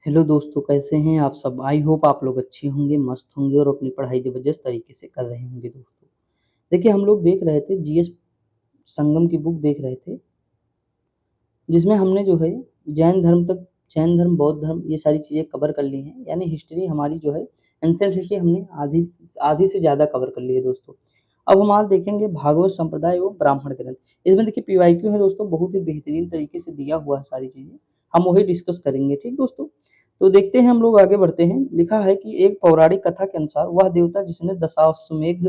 Hello दोस्तों, कैसे हैं आप सब? आई होप आप लोग अच्छे होंगे, मस्त होंगे और अपनी पढ़ाई ज़बरदस्त तरीके से कर रहे होंगे दोस्तों। देखिए, हम लोग देख रहे थे जीएस संगम की बुक देख रहे थे, जिसमें हमने जो है जैन धर्म, बौद्ध धर्म ये सारी चीज़ें कवर कर ली हैं। यानी हिस्ट्री हमारी जो है एंशिएंट हिस्ट्री हमने आधी आधी से ज़्यादा कवर कर ली है दोस्तों। अब हम आज देखेंगे भागवत संप्रदाय एवं ब्राह्मण ग्रंथ। इसमें देखिए पीवाईक्यू है दोस्तों, बहुत ही बेहतरीन तरीके से दिया हुआ है सारी चीज़ें। हम वही डिस्कस करेंगे, ठीक दोस्तों? तो देखते हैं, हम लोग आगे बढ़ते हैं। लिखा है कि एक पौराणिक कथा के अनुसार वह देवता जिसने दशाश्वमेध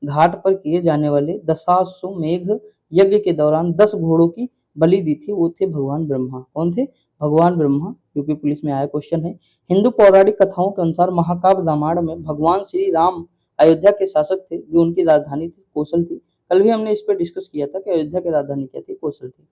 घाट पर किए जाने वाले दशाश्वमेध यज्ञ के दौरान 10 घोड़ों की बलि दी थी, वो थे भगवान ब्रह्मा। कौन थे? भगवान ब्रह्मा। यूपी पुलिस में आया क्वेश्चन है। हिंदू पौराणिक कथाओं के अनुसार महाकाव्य रामायण में भगवान श्री राम अयोध्या के शासक थे, जो उनकी राजधानी थी कौशल थी। कल भी हमने इस पर डिस्कस किया था कि अयोध्या की राजधानी क्या थी? कौशल थी।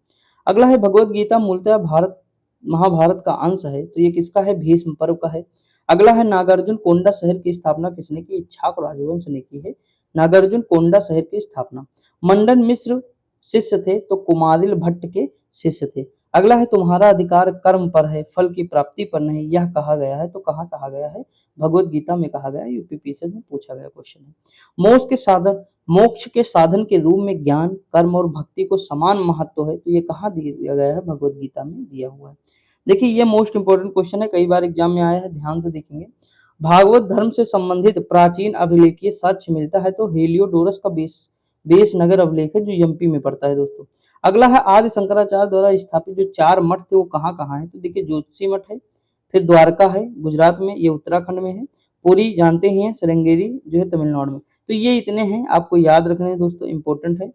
अगला है भगवत गीता मूलतः भारत महाभारत का अंश है, तो ये किसका है? भीष्म पर्व का है। अगला है नागार्जुन कोंडा शहर की स्थापना किसने की? इक्ष्वाक राजवंश ने की है नागार्जुन कोंडा शहर की स्थापना। मंडन मिश्र शिष्य थे, तो कुमारिल भट्ट के शिष्य थे। अगला है तुम्हारा अधिकार कर्म पर है, फल की प्राप्ति पर नहीं, यह कहा गया है, तो कहाँ कहा गया है? भगवत गीता में कहा गया है। यूपीपीएससी में पूछा गया क्वेश्चन है। मोक्ष के साधन के रूप में ज्ञान, कर्म और भक्ति को समान महत्व है, तो ये कहाँ दिया गया है? भगवत गीता में दिया हुआ है। देखिए, ये मोस्ट इंपोर्टेंट क्वेश्चन है, कई बार एग्जाम में आया है, ध्यान से देखेंगे। भागवत धर्म से संबंधित प्राचीन अभिलेखीय साक्ष्य मिलता है, तो हेलियोडोरस का बेस नगर अभिलेख है, जो एमपी में पड़ता है दोस्तों। अगला है आदि शंकराचार्य द्वारा स्थापित जो 4 मठ थे, वो कहाँ कहाँ है? तो देखिए, ज्योतिषी मठ है, फिर द्वारका है गुजरात में, ये उत्तराखंड में है। पुरी जानते ही हैं, श्रृंगेरी जो है तमिलनाडु में। तो ये इतने हैं, आपको याद रखने हैं दोस्तों, इंपॉर्टेंट है।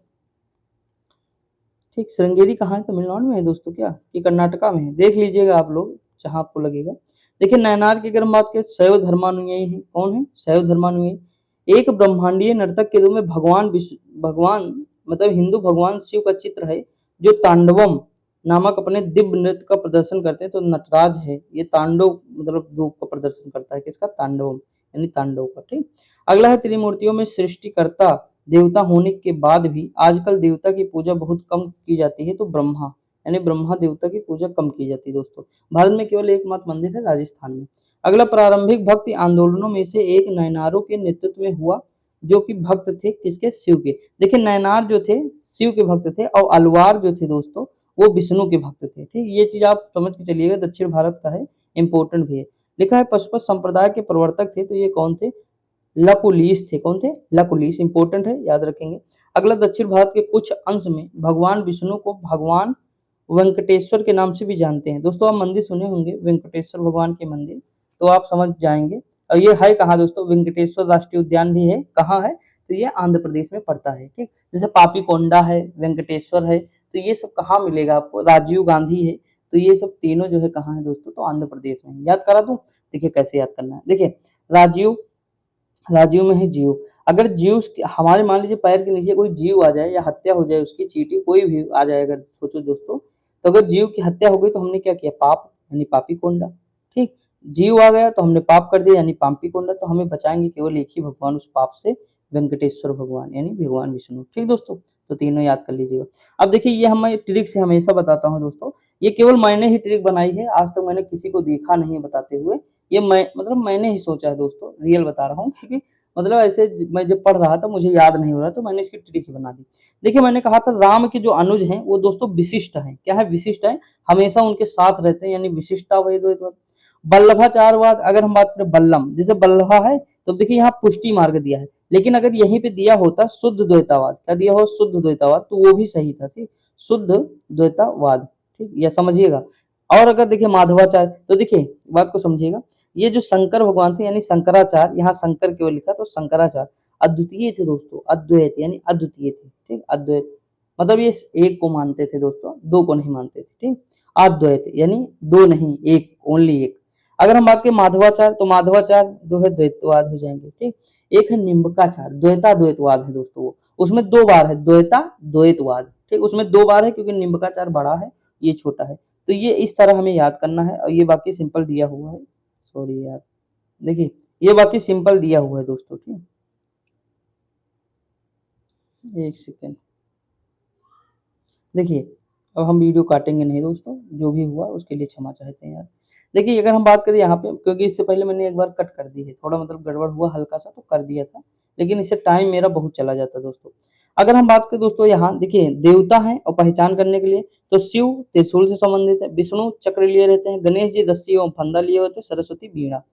ठीक, श्रृंगेरी कहाँ है? तमिलनाडु में है दोस्तों क्या, कि कर्नाटका में है? देख लीजिएगा आप लोग, जहां आपको लगेगा। देखिए, नयनार की अगर हम बात करें, शैव धर्मानुयायी है। कौन है? शैव धर्मानुयायी। एक ब्रह्मांडीय नर्तक के रूप में भगवान मतलब हिंदू भगवान शिव का चित्र है, जो तांडवम नामक अपने दिव्य नृत्य का प्रदर्शन करते हैं। तो नटराज है, ये तांडव मतलब रूप का प्रदर्शन करता है। किसका? तांडवम, यानी तांडव का। ठीक। अगला है त्रिमूर्तियों में सृष्टिकर्ता देवता होने के बाद भी आजकल देवता की पूजा बहुत कम की जाती है, तो ब्रह्मा, यानी ब्रह्मा देवता की पूजा कम की जाती है दोस्तों। भारत में केवल एकमात्र मंदिर है राजस्थान में। अगला प्रारंभिक भक्ति आंदोलनों में से एक नयनारों के नेतृत्व में हुआ, जो कि भक्त थे किसके? शिव के। देखिए, नयनार जो थे शिव के भक्त थे, और अलवार जो थे दोस्तों वो विष्णु के भक्त थे। ठीक, ये चीज आप समझ के चलिएगा, दक्षिण भारत का है, इंपॉर्टेंट भी है। लिखा है पशुपत संप्रदाय के प्रवर्तक थे, तो ये कौन थे? लकुलीस थे। कौन थे? लकुलीस, इंपॉर्टेंट है, याद रखेंगे। अगला, दक्षिण भारत के कुछ अंश में भगवान विष्णु को भगवान वेंकटेश्वर के नाम से भी जानते हैं दोस्तों। आप मंदिर सुने होंगे, वेंकटेश्वर भगवान के मंदिर, तो आप समझ जाएंगे। और ये है कहाँ दोस्तों? वेंकटेश्वर राष्ट्रीय उद्यान भी है। कहाँ है? तो ये आंध्र प्रदेश में पड़ता है। ठीक, जैसे पापीकोंडा है, वेंकटेश्वर है, तो ये सब कहाँ मिलेगा आपको? राजीव गांधी है, तो ये सब तीनों जो है कहाँ है दोस्तों? तो आंध्र प्रदेश में। याद करा दूं? देखिए कैसे याद करना है। देखिए, राजीव राजीव में है जीव। अगर जीव हमारे मान लीजिए पैर के नीचे कोई जीव आ जाए या हत्या हो जाए, उसकी चींटी कोई भी आ जाए, अगर सोचो दोस्तों, तो अगर जीव की हत्या हो गई तो हमने क्या किया? पाप, यानी पापी कोंडा। ठीक, जीव आ गया तो हमने पाप कर दिया, यानी पापी कोंडा। तो हमें बचाएंगे केवल एक ही भगवान उस पाप से, वेंकटेश्वर भगवान, यानी भगवान विष्णु। ठीक दोस्तों, तो तीनों याद कर लीजिएगा। अब देखिए, ये हम ट्रिक से हमेशा बताता हूँ दोस्तों, ये केवल मैंने ही ट्रिक बनाई है, आज तक मैंने किसी को देखा नहीं है बताते हुए। ये मैंने ही सोचा है दोस्तों, रियल बता रहा हूँ, क्योंकि मतलब ऐसे मैं जब पढ़ रहा था मुझे याद नहीं हो रहा, तो मैंने इसकी ट्रिक ही बना दी। देखिए, मैंने कहा था राम के जो अनुज हैं वो दोस्तों विशिष्ट हैं। क्या है? विशिष्ट है, हमेशा उनके साथ रहते हैं, यानी विशिष्टाद्वैतवाद। बल्लभाचारवाद, अगर हम बात करें बल्लम, जैसे बल्लभा है, तो देखिए यहाँ पुष्टि मार्ग दिया है, लेकिन अगर यहीं पे दिया होता शुद्ध द्वैतावाद, क्या दिया हो? शुद्ध द्वैतावाद, तो वो भी सही था। ठीक, शुद्ध द्वैतावाद। ठीक, यह समझिएगा। और अगर देखिए माधवाचार्य, तो देखिए बात को समझिएगा, ये जो शंकर भगवान थे, यानी शंकराचार्य, यहाँ शंकर केवल लिखा, तो शंकराचार्य अद्वितीय थे दोस्तों। अद्वैत यानी अद्वितीय थे। ठीक, अद्वैत मतलब ये एक को मानते थे दोस्तों, दो को नहीं मानते थे। ठीक, अद्वैत यानी दो नहीं, एक, ओनली एक। अगर हम बात करें माधवाचार्य, तो माधवाचार्य जो है द्वैतवाद हो जाएंगे। ठीक, एक है निम्बकाचार्य, द्वैता द्वैतवाद है दोस्तों, वो उसमें 2 बार है द्वैता द्वैतवाद। ठीक, उसमें 2 बार है, क्योंकि निम्बकाचार्य बड़ा है, ये छोटा है। तो ये इस तरह हमें याद करना है, और ये बाकी सिंपल दिया हुआ है। सॉरी यार, देखिए ये बाकी सिंपल दिया हुआ है दोस्तों। ठीक, एक सेकेंड, देखिए अब हम वीडियो काटेंगे नहीं दोस्तों, जो भी हुआ उसके लिए क्षमा चाहते हैं यार। देखिए अगर हम बात करें यहाँ पे, क्योंकि इससे पहले मैंने एक बार कट कर दी है, थोड़ा मतलब गड़बड़ हुआ हल्का-सा तो कर दिया था, लेकिन इससे टाइम मेरा बहुत चला जाता दोस्तों। अगर हम बात करें दोस्तों यहाँ देखिए देवता हैं और पहचान करने के लिए तो शिव त्रिशूल से संबंधित है, विष्णु चक्र लिए रहते हैं, गणेश जी रस्सी एवं फंदा लिए होते हैं, सरस्वती वीणा।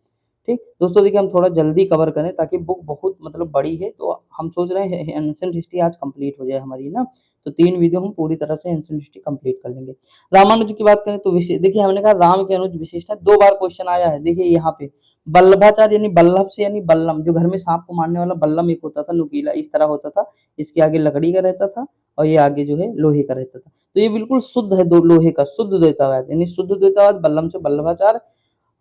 ठीक? दोस्तों देखिए हम थोड़ा जल्दी कवर करें ताकि बुक बहुत मतलब बड़ी है, तो हम सोच रहे हैं एंशिएंट हिस्ट्री आज कंप्लीट हो जाए हमारी ना, तो 3 वीडियो हम पूरी तरह से एंशिएंट हिस्ट्री कंप्लीट कर लेंगे। रामानुज की बात करें तो देखिए हमने कहा राम के अनुज विशिष्ट है, 2 बार क्वेश्चन आया है। देखिए यहाँ पे वल्लभाचार्य यानी वल्लभ से यानी बल्लम, जो घर में साँप को मारने वाला बल्लम एक होता था, नुकीला इस तरह होता था, इसके आगे लकड़ी का रहता था और ये आगे जो है लोहे का रहता था। तो ये बिल्कुल शुद्ध है, दो लोहे का शुद्ध द्वैतावाद, यानी शुद्ध द्वैतावाद बल्लम से वल्लभाचार्य।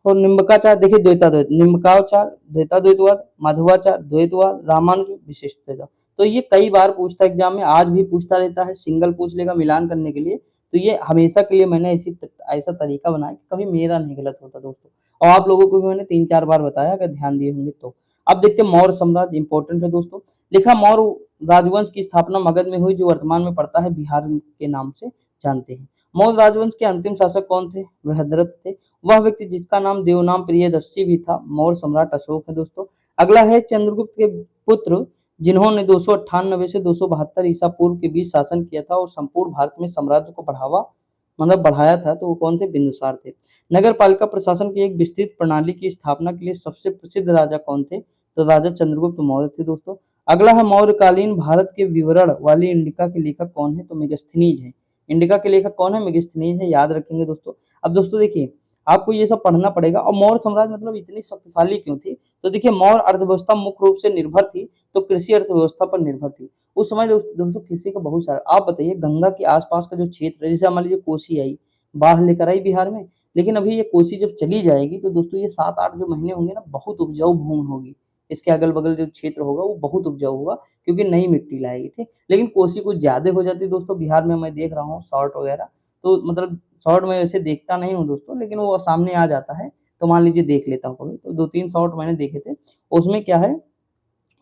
और निम्बकाचार देखिए द्वैताद्वैत, निम्बकाचार द्वैताद्वैतवाद, माधवाचार द्वैतवाद, रामानुज विशिष्ट द्वैतवाद। तो ये कई बार पूछता है एग्जाम में, आज भी पूछता रहता है, सिंगल पूछ लेगा मिलान करने के लिए। तो ये हमेशा के लिए मैंने ऐसा तरीका बनाया कि कभी मेरा नहीं गलत होता दोस्तों, और आप लोगों को भी मैंने 3-4 बार बताया, अगर ध्यान दिए होंगे तो। अब देखते हैं मौर्य साम्राज्य इंपॉर्टेंट है दोस्तों। लिखा मौर्य राजवंश की स्थापना मगध में हुई, जो वर्तमान में पड़ता है बिहार के नाम से जानते हैं। मौर्य राजवंश के अंतिम शासक कौन थे? बृहद्रथ थे। वह व्यक्ति जिसका नाम देवनाम प्रियदर्शी भी था, मौर्य सम्राट अशोक है दोस्तों। अगला है चंद्रगुप्त के पुत्र, जिन्होंने 298 से 272 ईसा पूर्व के बीच शासन किया था और संपूर्ण भारत में साम्राज्य को बढ़ाया था, तो वो कौन थे? बिंदुसार थे। नगर पालिका प्रशासन की एक विस्तृत प्रणाली की स्थापना के लिए सबसे प्रसिद्ध राजा कौन थे? तो राजा चंद्रगुप्त मौर्य थे दोस्तों। अगला है मौर्यकालीन भारत के विवरण वाली इंडिका के लेखक कौन है? तो मेगास्थनीज है। इंडिका के लेखक कौन है? मेगास्थनीज है, याद रखेंगे दोस्तों। अब दोस्तों देखिए आपको ये सब पढ़ना पड़ेगा। और मौर्य साम्राज्य मतलब इतनी शक्तिशाली क्यों थी? तो देखिए मौर्य अर्थव्यवस्था मुख्य रूप से निर्भर थी, तो कृषि अर्थव्यवस्था पर निर्भर थी। उस समय दोस्तों कृषि का बहुत सारा, आप बताइए गंगा के आसपास का जो क्षेत्र है, जैसे मान लीजिए कोसी आई, बाढ़ लेकर आई बिहार में, लेकिन अभी ये कोसी जब चली जाएगी तो दोस्तों ये 7-8 जो महीने होंगे ना, बहुत उपजाऊ भूमि होगी। इसके अगल-बगल जो क्षेत्र होगा वो बहुत उपजाऊ होगा, क्योंकि नई मिट्टी लाएगी, ठीक? लेकिन कोसी कुछ ज़्यादा हो जाती है दोस्तों, बिहार में मैं देख रहा हूँ शॉर्ट वगैरह, तो मतलब शॉर्ट मैं वैसे देखता नहीं हूँ दोस्तों, लेकिन वो सामने आ जाता है, तो मान लीजिए देख लेता हूँ कभी, तो 2-3 शॉर्ट मैंने देखे थे। उसमें क्या है,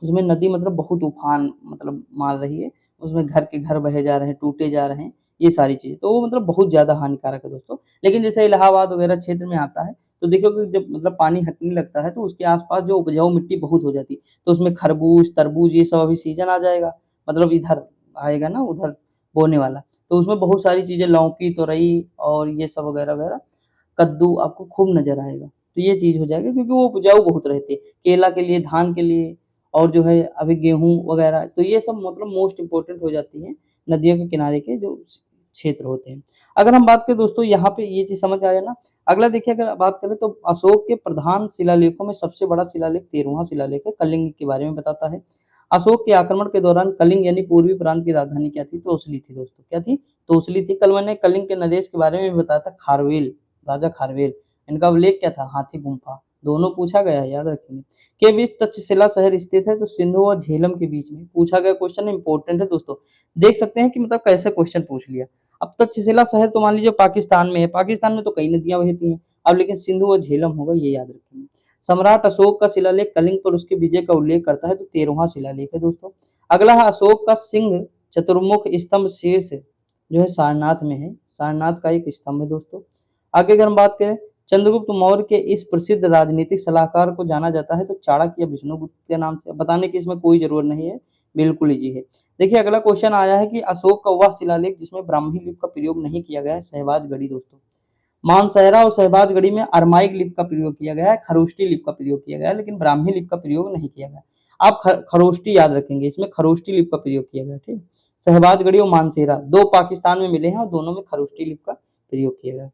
उसमें नदी मतलब बहुत उफान मतलब मार रही है, उसमें घर के घर बहे जा रहे हैं, टूटे जा रहे हैं, ये सारी चीज़ें। तो वो मतलब बहुत ज़्यादा हानिकारक है दोस्तों। लेकिन जैसे इलाहाबाद वगैरह क्षेत्र में आता है, तो देखोगे जब मतलब पानी हटने लगता है, तो उसके आस-पास जो उपजाऊ मिट्टी बहुत हो जाती है, तो उसमें खरबूज, तरबूज ये सब अभी सीज़न आ जाएगा, मतलब इधर आएगा ना उधर बोने वाला, तो उसमें बहुत सारी चीज़ें लौकी, तोरई और ये सब वगैरह-वगैरह, कद्दू आपको खूब नज़र आएगा। तो ये चीज़ हो जाएगा क्योंकि वो उपजाऊ बहुत रहती है, केला के लिए, धान के लिए और जो है अभी गेहूँ वगैरह, तो ये सब मतलब मोस्ट इम्पोर्टेंट हो जाती हैं, नदियों के किनारे के जो क्षेत्र होते हैं। अगर हम बात करें दोस्तों यहाँ पे ये चीज़ समझ आया ना, अगला देखिए अगर बात करें तो अशोक के प्रधान शिलालेखों में सबसे बड़ा शिलालेख 13वां शिलालेख है, कलिंग के बारे में बताता है। अशोक के आक्रमण के दौरान कलिंग यानी पूर्वी प्रांत की राजधानी क्या थी? तोसली थी दोस्तों, क्या थी? तोसली थी। कल मैंने कलिंग के नरेश के बारे में भी बताया था, खारवेल, राजा खारवेल। इनका उल्लेख क्या था? हाथी गुम्फा, दोनों पूछा गया है, याद रखेंगे। के बीच तक्षशिला शहर स्थित है, तो सिंधु और झेलम के बीच में पूछा गया क्वेश्चन, इंपॉर्टेंट है दोस्तों। देख सकते हैं कि मतलब कैसे क्वेश्चन पूछ लिया। अब तक्षशिला शहर तो मान लीजिए पाकिस्तान में है, पाकिस्तान में तो कई नदियां बहती हैं, अब लेकिन सिंधु और झेलम होगा, ये याद रखेंगे। सम्राट अशोक का शिलालेख कलिंग पर उसके विजय का उल्लेख करता है, तो 13वां शिलालेख है दोस्तों। अगला है अशोक का सिंह चतुर्मुख स्तंभ शीर्ष जो है सारनाथ में है, सारनाथ का एक स्तंभ है दोस्तों। आगे अगर हम बात करें, चंद्रगुप्त मौर्य के इस प्रसिद्ध राजनीतिक सलाहकार को जाना जाता है, तो चाणक्य या विष्णुगुप्त के नाम से। बताने की इसमें कोई जरूरत नहीं है, बिल्कुल ईजी है। देखिए अगला क्वेश्चन आया है कि अशोक का वह शिलालेख जिसमें ब्राह्मी लिपि का प्रयोग नहीं किया गया है, सहबाजगढ़ी दोस्तों। मानसहरा और सहबाजगढ़ी में अरमाइक लिपि का प्रयोग किया गया है, खरोष्टी लिपि का प्रयोग किया गया है, लेकिन ब्राह्मी लिपि का प्रयोग नहीं किया गया। आप खरोष्टी याद रखेंगे, इसमें खरोष्टी लिपि का प्रयोग किया गया, ठीक। सहबाजगढ़ी और मानसेरा दो पाकिस्तान में मिले हैं और दोनों में खरोष्टी लिपि का प्रयोग किया गया।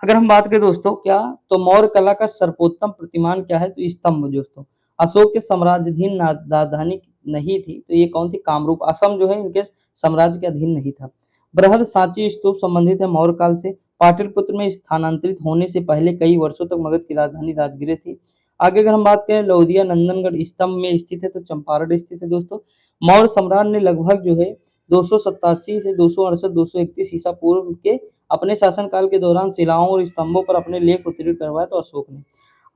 अगर हम बात करें दोस्तों क्या, तो मौर्य कला का सर्वोत्तम प्रतिमान क्या है? तो स्तंभ दोस्तों। अशोक के साम्राज्याधीन राजधानी नहीं थी, तो ये कौन थी? कामरूप। असम जो है इनके साम्राज्य के अधीन नहीं था। बृहद सांची स्तूप संबंधित है मौर्य काल से। पाटलिपुत्र में स्थानांतरित होने से पहले कई वर्षों तक मगध की राजधानी राजगृह थी। आगे अगर हम बात करें, लोधिया नंदनगढ़ स्तंभ में स्थित है, तो चंपारण स्थित है दोस्तों। मौर्य सम्राट ने लगभग जो है 287 से 268 231 ईसा पूर्व के अपने शासनकाल के दौरान शिलाओं और स्तंभों पर अपने लेख उत्तीर्ण करवाए, तो अशोक ने।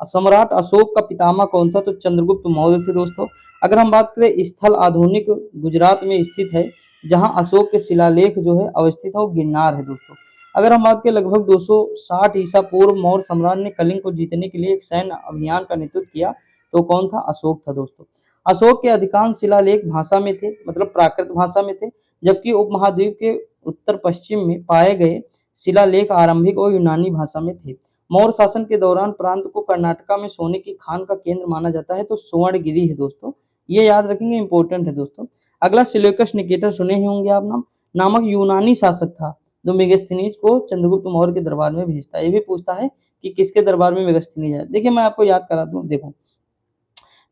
सम्राट अशोक का पितामह कौन था? तो चंद्रगुप्त मौर्य थे दोस्तों। अगर हम बात करें, स्थल आधुनिक गुजरात में स्थित है, जहां अशोक के शिलालेख जो है अवस्थित है, वो गिरनार है दोस्तों। अगर हम बात करें लगभग 260 ईसा पूर्व मौर्य सम्राट ने कलिंग को जीतने के लिए एक सैन्य अभियान का नेतृत्व किया, तो कौन था? अशोक था दोस्तों। अशोक के अधिकांश शिलालेख भाषा में थे, मतलब प्राकृत भाषा में थे, जबकि उपमहाद्वीप के उत्तर पश्चिम में पाए गए शिलालेख आरंभिक और यूनानी भाषा में थे। मौर्य शासन के दौरान प्रांत को कर्नाटका में सोने की खान का केंद्र माना जाता है, तो सुवर्णगिरी है दोस्तों, ये याद रखेंगे, इंपॉर्टेंट है दोस्तों। अगला सिलेकस निकेटर सुने ही होंगे आप नामक यूनानी शासक था, जो मेगास्थनीज को चंद्रगुप्त मौर्य के दरबार में भेजता है। ये भी पूछता है कि किसके दरबार में मेगास्थनीज आया। देखिए मैं आपको याद करा दूं, देखो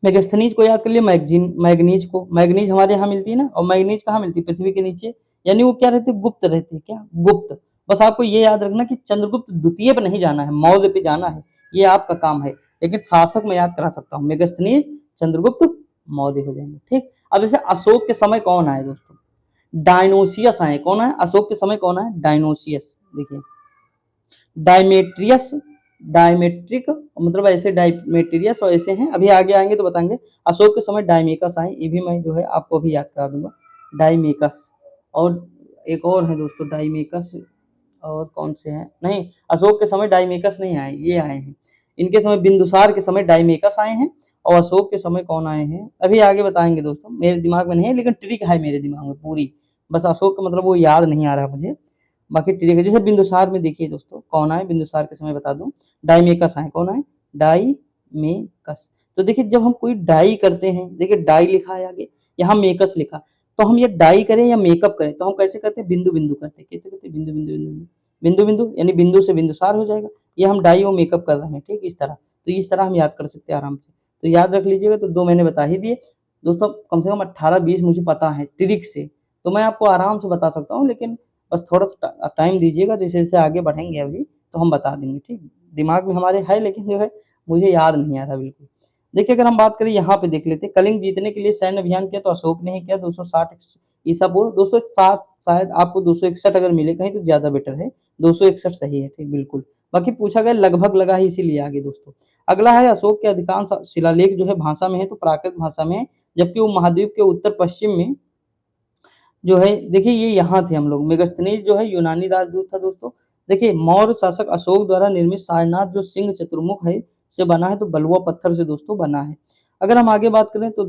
मेगास्थनीज को याद कर लिए, मैग्नीज को, मैग्नीज हमारे यहाँ मिलती है ना, और मैग्नीज कहाँ मिलती है? पृथ्वी के नीचे, यानी वो क्या रहते? गुप्त रहते, क्या गुप्त। बस आपको ये याद रखना कि चंद्रगुप्त द्वितीय पे नहीं जाना है, मौर्य पे जाना है, ये आपका काम है। लेकिन शासक मैं याद करा सकता हूँ, मेगास्थनीज, चंद्रगुप्त, मौर्य हो जाएंगे। ठीक, अब जैसे अशोक के समय कौन आए दोस्तों? डायनोसियस आए। कौन है अशोक के समय? कौन है? डायनोसियस। देखिए डायमेट्रियस, डायमेट्रिक, मतलब ऐसे डायमेट्रियस और ऐसे हैं, अभी आगे आएंगे तो बताएंगे। अशोक के समय डायमेकस आए, ये भी मैं जो है आपको अभी याद करा दूंगा, डायमेकस। और एक और है दोस्तों डायमेकस, और कौन से हैं? नहीं, अशोक के समय डायमेकस नहीं आए, ये आए हैं। इनके समय बिंदुसार के समय डायमेकस आए हैं, और अशोक के समय कौन आए हैं अभी आगे बताएंगे दोस्तों, मेरे दिमाग में नहीं है, लेकिन ट्रिक है मेरे दिमाग में पूरी। बस अशोक का मतलब वो याद नहीं आ रहा मुझे, बाकी ट्रिक है। जैसे बिंदुसार में देखिए दोस्तों कौन आए, बिंदुसार के समय बता दूं, डायमेकस आए। कौन आए? डाईमेकस। तो देखिए जब हम कोई डाई करते हैं, देखिए डाई लिखा है आगे, यहाँ मेकस लिखा, तो हम ये डाई करें या मेकअप करें तो हम कैसे करते हैं? बिंदु बिंदु करते हैं। कैसे करते हैं? बिंदु बिंदु बिंदु बिंदु बिंदु, यानी बिंदु से बिंदुसार हो जाएगा। ये हम डाई और मेकअप कर रहे हैं, ठीक, इस तरह। तो इस तरह हम याद कर सकते हैं आराम से, तो याद रख लीजिएगा। तो दो मैंने बता ही दिए दोस्तों, कम से कम 18-20 मुझे पता है ट्रिक से, तो मैं आपको आराम से बता सकता हूँ, लेकिन बस थोड़ा सा टाइम दीजिएगा, जैसे जैसे आगे बढ़ेंगे अभी तो हम बता देंगे, ठीक। दिमाग में हमारे है, लेकिन जो है मुझे याद नहीं आ रहा बिल्कुल। देखिए अगर हम बात करें यहाँ पे देख लेते हैं, कलिंग जीतने के लिए सैन्य अभियान किया तो अशोक ने ही किया, 260 ईसा पूर्व। दोस्तों सात शायद आपको 261 अगर मिले कहीं तो ज्यादा बेटर है, 261 सही है, ठीक बिल्कुल। बाकी पूछा गया लगभग लगा है, इसीलिए आगे दोस्तों। अगला है अशोक के अधिकांश शिलालेख जो है भाषा में है, तो प्राकृत भाषा में है, जबकि वो महाद्वीप के उत्तर पश्चिम में जो है, देखिए ये यहाँ थे हम लोग। मेगास्थनीज जो है यूनानी राजदूत था दोस्तों। देखिए मौर्य शासक अशोक द्वारा निर्मित सारनाथ जो सिंह चतुर्मुख है से बना है, तो बलुआ पत्थर से दोस्तों बना है। अगर हम आगे बात करें तो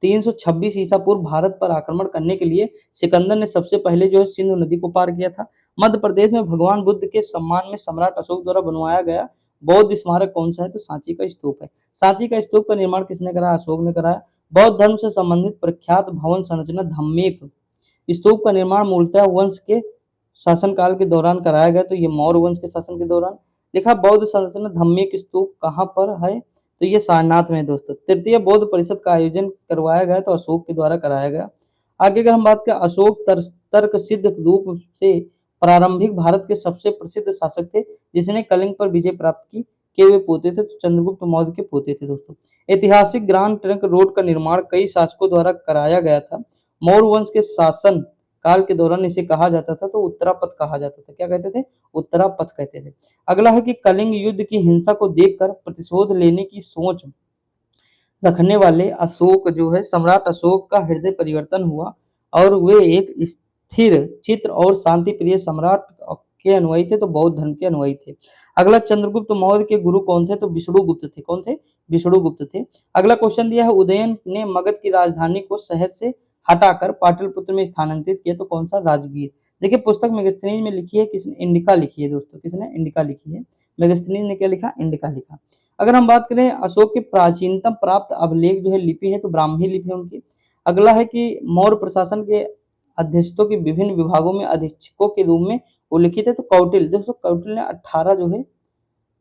326 ईसा पूर्व भारत पर आक्रमण करने के लिए सिकंदर ने सबसे पहले जो है सिंधु नदी को पार किया था। मध्य प्रदेश में भगवान बुद्ध के सम्मान में सम्राट अशोक द्वारा बनवाया गया बौद्ध स्मारक कौन सा है? तो सांची का स्तूप है। सांची का स्तूप का निर्माण किसने कराया? अशोक ने कराया। बौद्ध धर्म से संबंधित प्रख्यात भवन संरचना धम्मेक स्तूप का निर्माण मूलतः वंश के शासनकाल के दौरान कराया गया, तो ये मौर्य वंश के शासन के दौरान। लिखा बौद्ध संरचना धम्मेक स्तूप कहाँ पर है? तो ये सारनाथ में दोस्तों। तृतीय बौद्ध परिषद का आयोजन करवाया गया, तो अशोक के द्वारा कराया गया। आगे अगर हम बात करें, अशोक तर्क सिद्ध रूप से प्रारंभिक भारत के सबसे प्रसिद्ध शासक थे, जिसने कलिंग पर विजय प्राप्त की के वे पोते थे, तो चंद्रगुप्त मौर्य के पोते थे दोस्तों। ऐतिहासिक ग्रांड ट्रंक रोड का निर्माण कई शासकों द्वारा कराया गया था। मौर्य वंश के शासन काल के दौरान इसे कहा जाता था, तो उत्तरापथ कहा जाता था। क्या कहते थे? उत्तरापथ कहते थे। अगला है कि कलिंग युद्ध की हिंसा को देखकर प्रतिशोध लेने की सोच रखने वाले अशोक जो है, सम्राट अशोक का हृदय परिवर्तन हुआ और वे एक स्थिर चित्र और शांति प्रिय सम्राट के अनुयायी थे, तो बौद्ध धर्म के अनुयायी थे। अगला चंद्रगुप्त मौर्य के गुरु कौन थे? तो विष्णुगुप्त थे। कौन थे? विष्णुगुप्त थे। अगला क्वेश्चन दिया है, उदयन ने मगध की राजधानी को शहर से हटाकर पाटलिपुत्र में स्थानांतरित किया, तो कौन सा? राजगीर। देखिए पुस्तक मेगास्थनीज में लिखी है किसने? इंडिका लिखी है दोस्तों। किसने? इंडिका लिखी है। मेगास्थनीज ने क्या लिखा? इंडिका लिखा। अगर हम बात करें अशोक के प्राचीनतम प्राप्त अभिलेख जो है लिपि है, तो ब्राह्मी लिपि है उनकी। अगला है कि मौर्य प्रशासन के अध्यक्षों के विभिन्न विभागों में अधीक्षकों के रूप में उल्लिखित है, तो कौटिल्य। दोस्तों कौटिल्य ने 18 जो है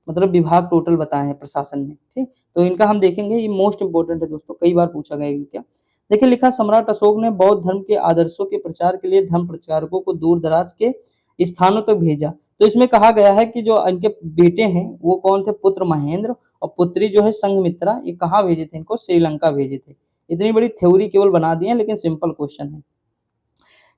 मतलब विभाग टोटल बताए हैं प्रशासन में, ठीक। तो इनका हम देखेंगे, ये मोस्ट इंपोर्टेंट है दोस्तों, कई बार पूछा गया है क्या। देखिए लिखा, सम्राट अशोक ने बौद्ध धर्म के आदर्शों के प्रचार के लिए धर्म प्रचारकों को दूर दराज के स्थानों तक भेजा। तो इसमें कहा गया है कि जो इनके बेटे हैं वो कौन थे? पुत्र महेंद्र और पुत्री जो है संघमित्रा। ये कहाँ भेजे थे इनको? श्रीलंका भेजे थे। इतनी बड़ी थ्योरी केवल बना दी है, लेकिन सिंपल क्वेश्चन है।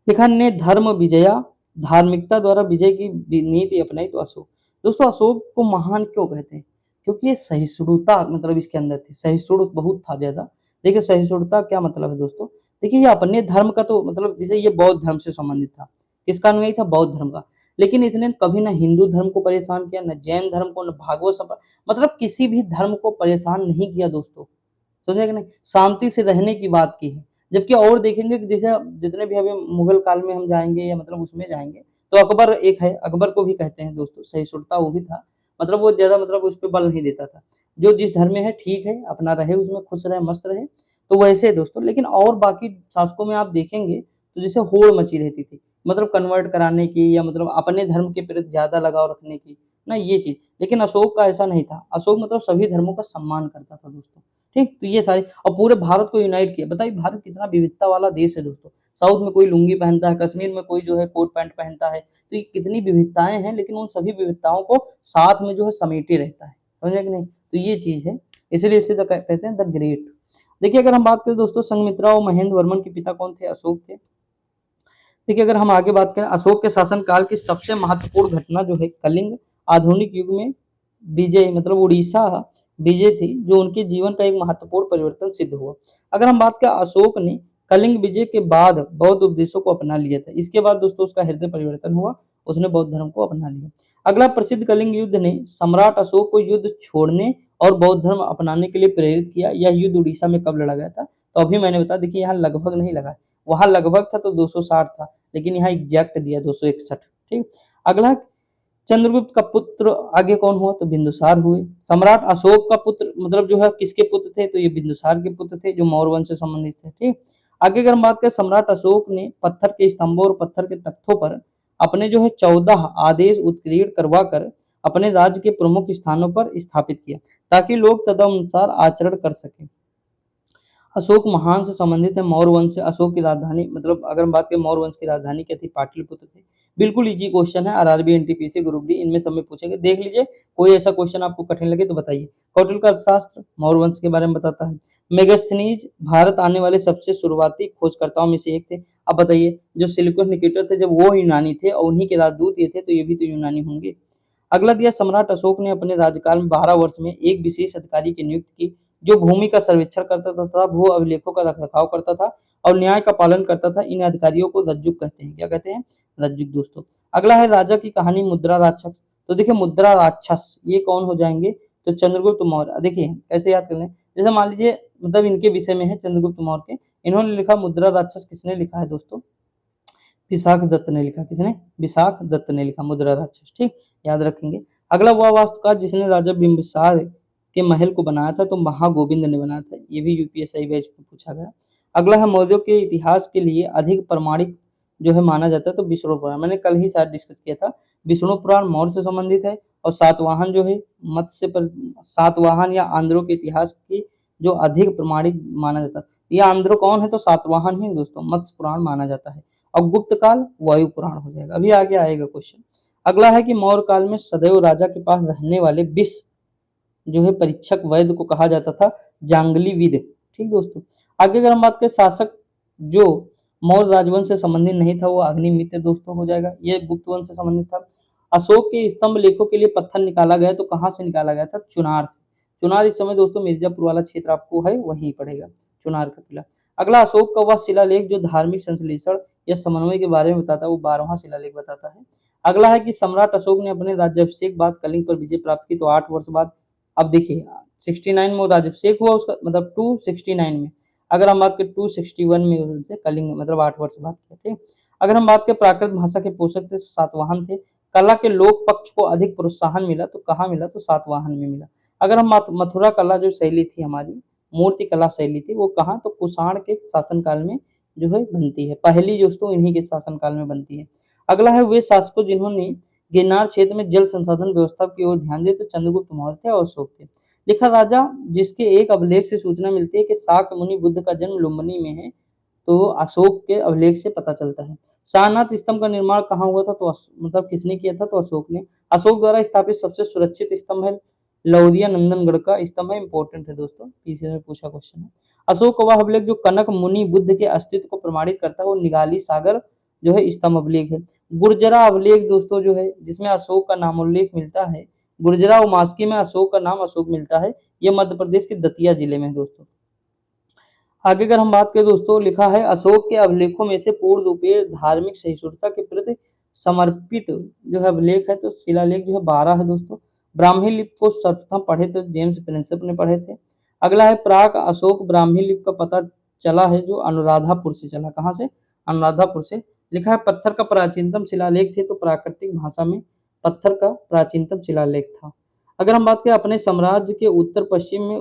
लिखा, ने धर्म विजया, धार्मिकता द्वारा विजय की नीति अपनाई, तो अशोक। दोस्तों अशोक को महान क्यों कहते हैं? क्योंकि ये सहिष्णुता मतलब इसके अंदर थी, सहिष्णु बहुत था ज्यादा। देखिए सहिष्णुता क्या मतलब है दोस्तों? देखिए ये अपने धर्म का तो मतलब जैसे ये बौद्ध धर्म से संबंधित था। किसका अनुयायी था? बौद्ध धर्म का। लेकिन इसने कभी ना हिंदू धर्म को परेशान किया, न जैन धर्म को, न भागवत मतलब किसी भी धर्म को परेशान नहीं किया दोस्तों, समझे कि नहीं, शांति से रहने की बात की है। जबकि और देखेंगे कि जैसे जितने भी अभी मुगल काल में हम जाएंगे या मतलब उसमें जाएंगे, तो अकबर एक है, अकबर को भी कहते हैं दोस्तों, सहिष्णुता वो भी था, मतलब वो ज्यादा मतलब उस पर बल नहीं देता था, जो जिस धर्म में है ठीक है, अपना रहे उसमें, खुश रहे, मस्त रहे, तो वैसे है दोस्तों। लेकिन और बाकी शासकों में आप देखेंगे तो जैसे होड़ मची रहती थी, मतलब कन्वर्ट कराने की या मतलब अपने धर्म के प्रति ज्यादा लगाव रखने की ना, ये चीज। लेकिन अशोक का ऐसा नहीं था, अशोक मतलब सभी धर्मों का सम्मान करता था दोस्तों, ठीक। तो ये सारी, और पूरे भारत को यूनाइट किया। बताइए भारत कितना विविधता वाला देश है दोस्तों, साउथ में कोई लुंगी पहनता है, कश्मीर में कोई जो है कोट पैंट पहनता है, तो ये कितनी विविधताएं हैं, लेकिन उन सभी विविधताओं को साथ में जो है समेटे रहता है, समझे कि नहीं। तो ये चीज है, इसलिए इसे कहते हैं द ग्रेट। देखिए अगर हम बात करें दोस्तों संघमित्रा और महेंद्र वर्मन के पिता कौन थे, अशोक थे। देखिए अगर हम आगे बात करें अशोक के शासन काल की सबसे महत्वपूर्ण घटना जो है कलिंग आधुनिक युग में विजय, मतलब उड़ीसा विजय थी, जो उनके जीवन का एक महत्वपूर्ण परिवर्तन सिद्ध हुआ। अगर हम बात करें अशोक ने कलिंग विजय के बाद बौद्ध उपदेशों को अपना लिया था, इसके बाद दोस्तों उसका हृदय परिवर्तन हुआ, उसने बौद्ध धर्म को अपना लिया। अगला प्रसिद्ध कलिंग युद्ध ने सम्राट अशोक को युद्ध छोड़ने और बौद्ध धर्म अपनाने के लिए प्रेरित किया। यह युद्ध उड़ीसा में कब लड़ा गया था, तो अभी मैंने बताया, देखिए यहाँ लगभग नहीं लगा, वहां लगभग था तो 260 था, लेकिन यहाँ एग्जैक्ट दिया 261, ठीक। अगला चंद्रगुप्त का पुत्र आगे कौन हुआ, तो बिंदुसार हुए। सम्राट अशोक का पुत्र मतलब जो है किसके पुत्र थे, तो ये बिंदुसार के पुत्र थे, जो मौर्य वंश से संबंधित थे, ठीक। आगे अगर हम बात करें सम्राट अशोक ने पत्थर के स्तंभों और पत्थर के तख्तों पर अपने जो है 14 आदेश उत्कीर्ण करवा कर अपने राज्य के प्रमुख स्थानों पर स्थापित किया, ताकि लोग तदनुसार आचरण कर सके। अशोक महान से संबंधित है, मौर्य वंश से। अशोक की राजधानी, मतलब अगर हम बात करें मौर्य वंश की राजधानी क्या थी, पाटलिपुत्र थी। बिल्कुल इजी क्वेश्चन है, आरआरबी एनटीपीसी ग्रुप डी इनमें सब में पूछेंगे, देख लीजिए। कोई ऐसा क्वेश्चन आपको कठिन लगे तो बताइए। कौटिल्य का अर्थशास्त्र मौर्य वंश के बारे में बताता है। मेगास्थनीज भारत आने वाले सबसे शुरुआती खोजकर्ताओं में से एक थे। अब बताइए जो सिलिकस निकेटर थे, जब वो यूनानी थे और उन्हीं के राजदूत ये थे, तो ये भी तो यूनानी होंगे। अगला दिया सम्राट अशोक ने अपने राज्यकाल में 12 वर्ष में एक विशेष अधिकारी की नियुक्ति की, जो भूमि का सर्वेक्षण करता था तथा भू अभिलेखों का रखरखाव करता था और न्याय का पालन करता था। इन अधिकारियों को रज्जुक कहते हैं। क्या कहते हैं, रज्जुक दोस्तों। अगला है राजा की कहानी मुद्रा राक्षस। तो देखिए मुद्रा राक्षस ये कौन हो जाएंगे, तो चंद्रगुप्त मौर्य। देखिए कैसे याद कर लें, जैसे मान लीजिए मतलब इनके विषय में है चंद्रगुप्त मौर्य के, इन्होंने लिखा मुद्रा राक्षस, किसने लिखा है दोस्तों, विशाख दत्त ने लिखा। किसने, विशाख दत्त ने लिखा मुद्रा राक्षस, ठीक, याद रखेंगे। अगला वह वास्तुकार जिसने राजा बिंबिसार के महल को बनाया था, तो महागोविंद ने बनाया था। ये भी यूपीएससी बैच में पूछा गया। अगला है मौर्यों के इतिहास के लिए अधिक प्रमाणिक जो है माना जाता है, तो विष्णु पुराण। मैंने कल ही शायद डिस्कस किया था, विष्णु पुराण मौर्य से संबंधित है। और सातवाहन जो है मत्स्य पर, सातवाहन या आंध्रों के इतिहास की जो अधिक प्रमाणिक माना जाता है। ये आंध्र कौन है, तो सातवाहन ही दोस्तों, मत्स्य पुराण माना जाता है। और गुप्त काल वायु पुराण हो जाएगा, अभी आगे आएगा क्वेश्चन। अगला है कि मौर्य काल में सदैव राजा के पास रहने वाले विष जो है परीक्षक वैद्य को कहा जाता था जांगली विद, ठीक दोस्तों। आगे अगर हम बात करें शासक जो मौर्य राजवंश से संबंधित नहीं था, वो अग्निमित्र दोस्तों हो जाएगा, ये गुप्त वंश से संबंधित था। अशोक के स्तंभ लेखों के लिए पत्थर निकाला गया, तो कहाँ से निकाला गया था, चुनार से। चुनार इस समय दोस्तों मिर्जापुर वाला क्षेत्र आपको है, वहीं पड़ेगा चुनार का किला। अगला अशोक का वह शिलालेख जो धार्मिक संश्लेषण या समन्वय के बारे में बताता है, वो 12वां शिलालेख बताता है। अगला है कि सम्राट अशोक ने अपने राज्याभिषेक बाद कलिंग पर विजय प्राप्त की, तो 8 वर्ष बाद। अब देखिए 69 में वो राज्याभिषेक हुआ उसका, मतलब 269 में। अगर हम बात करें 261 में उनसे कलिंग मतलब 8 वर्ष बाद किया, ठीक। अगर हम बात करें प्राकृत भाषा के पोषक थे, सातवाहन थे। कला के लोक पक्ष को अधिक प्रोत्साहन मिला, तो कहाँ मिला, तो सातवाहन में मिला। अगर हम मथुरा कला जो शैली थी हमारी, मूर्ति कला शैली थी, वो कहाँ, तो कुषाण के शासनकाल में जो है बनती है, पहली दोस्तों इन्हीं के शासनकाल में बनती है। अगला है वे शासकों जिन्होंने गिरनार क्षेत्र में जल संसाधन व्यवस्था की ओर ध्यान दिया, तो चंद्रगुप्त मौर्य थे और अशोक थे। लिखा राजा जिसके एक अभिलेख से सूचना मिलती है कि शाक्य मुनि बुद्ध का जन्म लुम्बिनी में है, तो अशोक के अभिलेख से पता चलता है। सारनाथ स्तंभ का निर्माण कहाँ हुआ था, तो मतलब किसने किया था, तो अशोक ने। अशोक द्वारा स्थापित सबसे सुरक्षित स्तंभ है लौदिया नंदनगढ़ का स्तंभ है, इंपॉर्टेंट है दोस्तों, पीछे में पूछा क्वेश्चन है। अशोक का वह अभिलेख जो कनक मुनि बुद्ध के अस्तित्व को प्रमाणित करता है, वो निगाली सागर जो है स्तंभ अभिलेख है। गुर्जरा अभिलेख दोस्तों जो है जिसमें अशोक का नामोल्लेख मिलता है, गुर्जरा और मास्की में अशोक का नाम अशोक मिलता है, ये मध्य प्रदेश के दतिया जिले में है दोस्तों। आगे अगर हम बात करें दोस्तों, लिखा है अशोक के अभिलेखों में से पूर्ण रूपेण धार्मिक सहिष्णुता के प्रति समर्पित जो है अभिलेख है तो शिलालेख जो है 12 है दोस्तों। ब्राह्मी लिपि को सर्वप्रथम पढ़े तो जेम्स प्रिंसेप ने पढ़े थे। अगला है प्राक अशोक ब्राह्मी लिपि का पता चला है जो अनुराधापुर से चला। कहाँ से? अनुराधापुर से। लिखा है पत्थर का प्राचीनतम शिलालेख थे तो प्राकृतिक भाषा में पत्थर का प्राचीनतम शिलालेख था। अगर हम बात करें अपने साम्राज्य के उत्तर पश्चिम में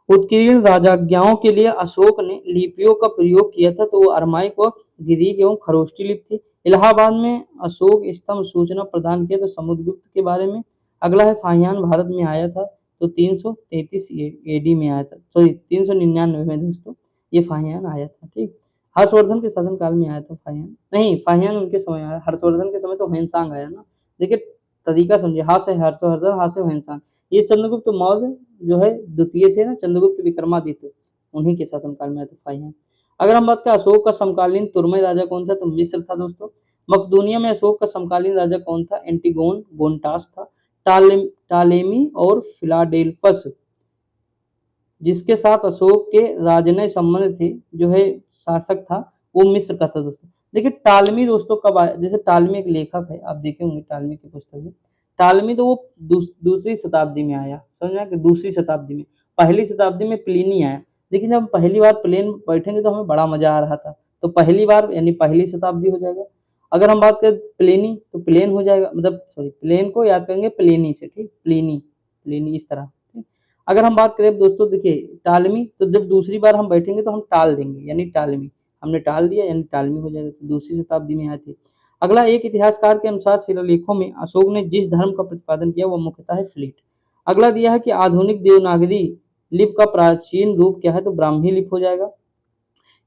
उत्कीर्ण राजज्ञाओं के लिए अशोक ने लिपियों का प्रयोग किया था तो वो अरमाइक व ग्रीक एवं खरोष्टी लिपि थी। इलाहाबाद में अशोक स्तंभ सूचना प्रदान किया तो समुद्रगुप्त के बारे में। अगला है फाहियान भारत में आया था तो 333 एडी में आया था, सॉरी 399 में दोस्तों ये फाहियान आया था। ठीक, हर्षवर्धन के शासनकाल में आया था फाहियान, नहीं फाहियान उनके समय आया, हर्षवर्धन के समय तो होनसांग आया ना। देखिए तरीका समझिए, हा से हर्षवर्धन, हा से होनसांग। ये चंद्रगुप्त मौर्य जो है द्वितीय थे ना, चंद्रगुप्त विक्रमादित्य, उन्हीं के शासनकाल में आया था फाहियान। अगर हम बात करें अशोक का समकालीन तुर्मय राजा कौन था तो मिस्र था दोस्तों। मकदूनिया में अशोक का समकालीन राजा कौन था? एंटीगोन गोनटास था। टालेमी और फिलाडेल्फस जिसके साथ अशोक के राजनय संबंध थे जो है शासक था वो मिस्र का था दोस्तों। देखिए टालमी दोस्तों कब आया, जैसे टालमी एक लेखक है, आप देखे होंगे टालमी की पुस्तक में। टालमी तो वो दूसरी शताब्दी में आया, समझ में आया कि दूसरी शताब्दी में। पहली शताब्दी में प्लिनी आया। देखिए जब हम पहली बार प्लेन बैठेंगे तो हमें बड़ा मजा आ रहा था, तो पहली बार यानी पहली शताब्दी हो जाएगा। अगर हम बात करें प्लेनी तो प्लेन हो जाएगा, मतलब सॉरी प्लेन को याद करेंगे प्लेनी से, ठीक, प्लिनी प्लिनी इस तरह। ठीक? अगर हम बात करें दोस्तों देखिए टालमी, तो जब दूसरी बार हम बैठेंगे तो हम टाल देंगे यानी टालमी, हमने टाल दिया यानी टालमी हो जाएगा, तो दूसरी शताब्दी में आए थे। अगला एक इतिहासकार के अनुसार शिलालेखों में अशोक ने जिस धर्म का प्रतिपादन किया वह मुख्यतः है फ्लीट। अगला दिया है कि आधुनिक देवनागरी लिपि का प्राचीन रूप क्या है तो ब्राह्मी लिपि हो जाएगा।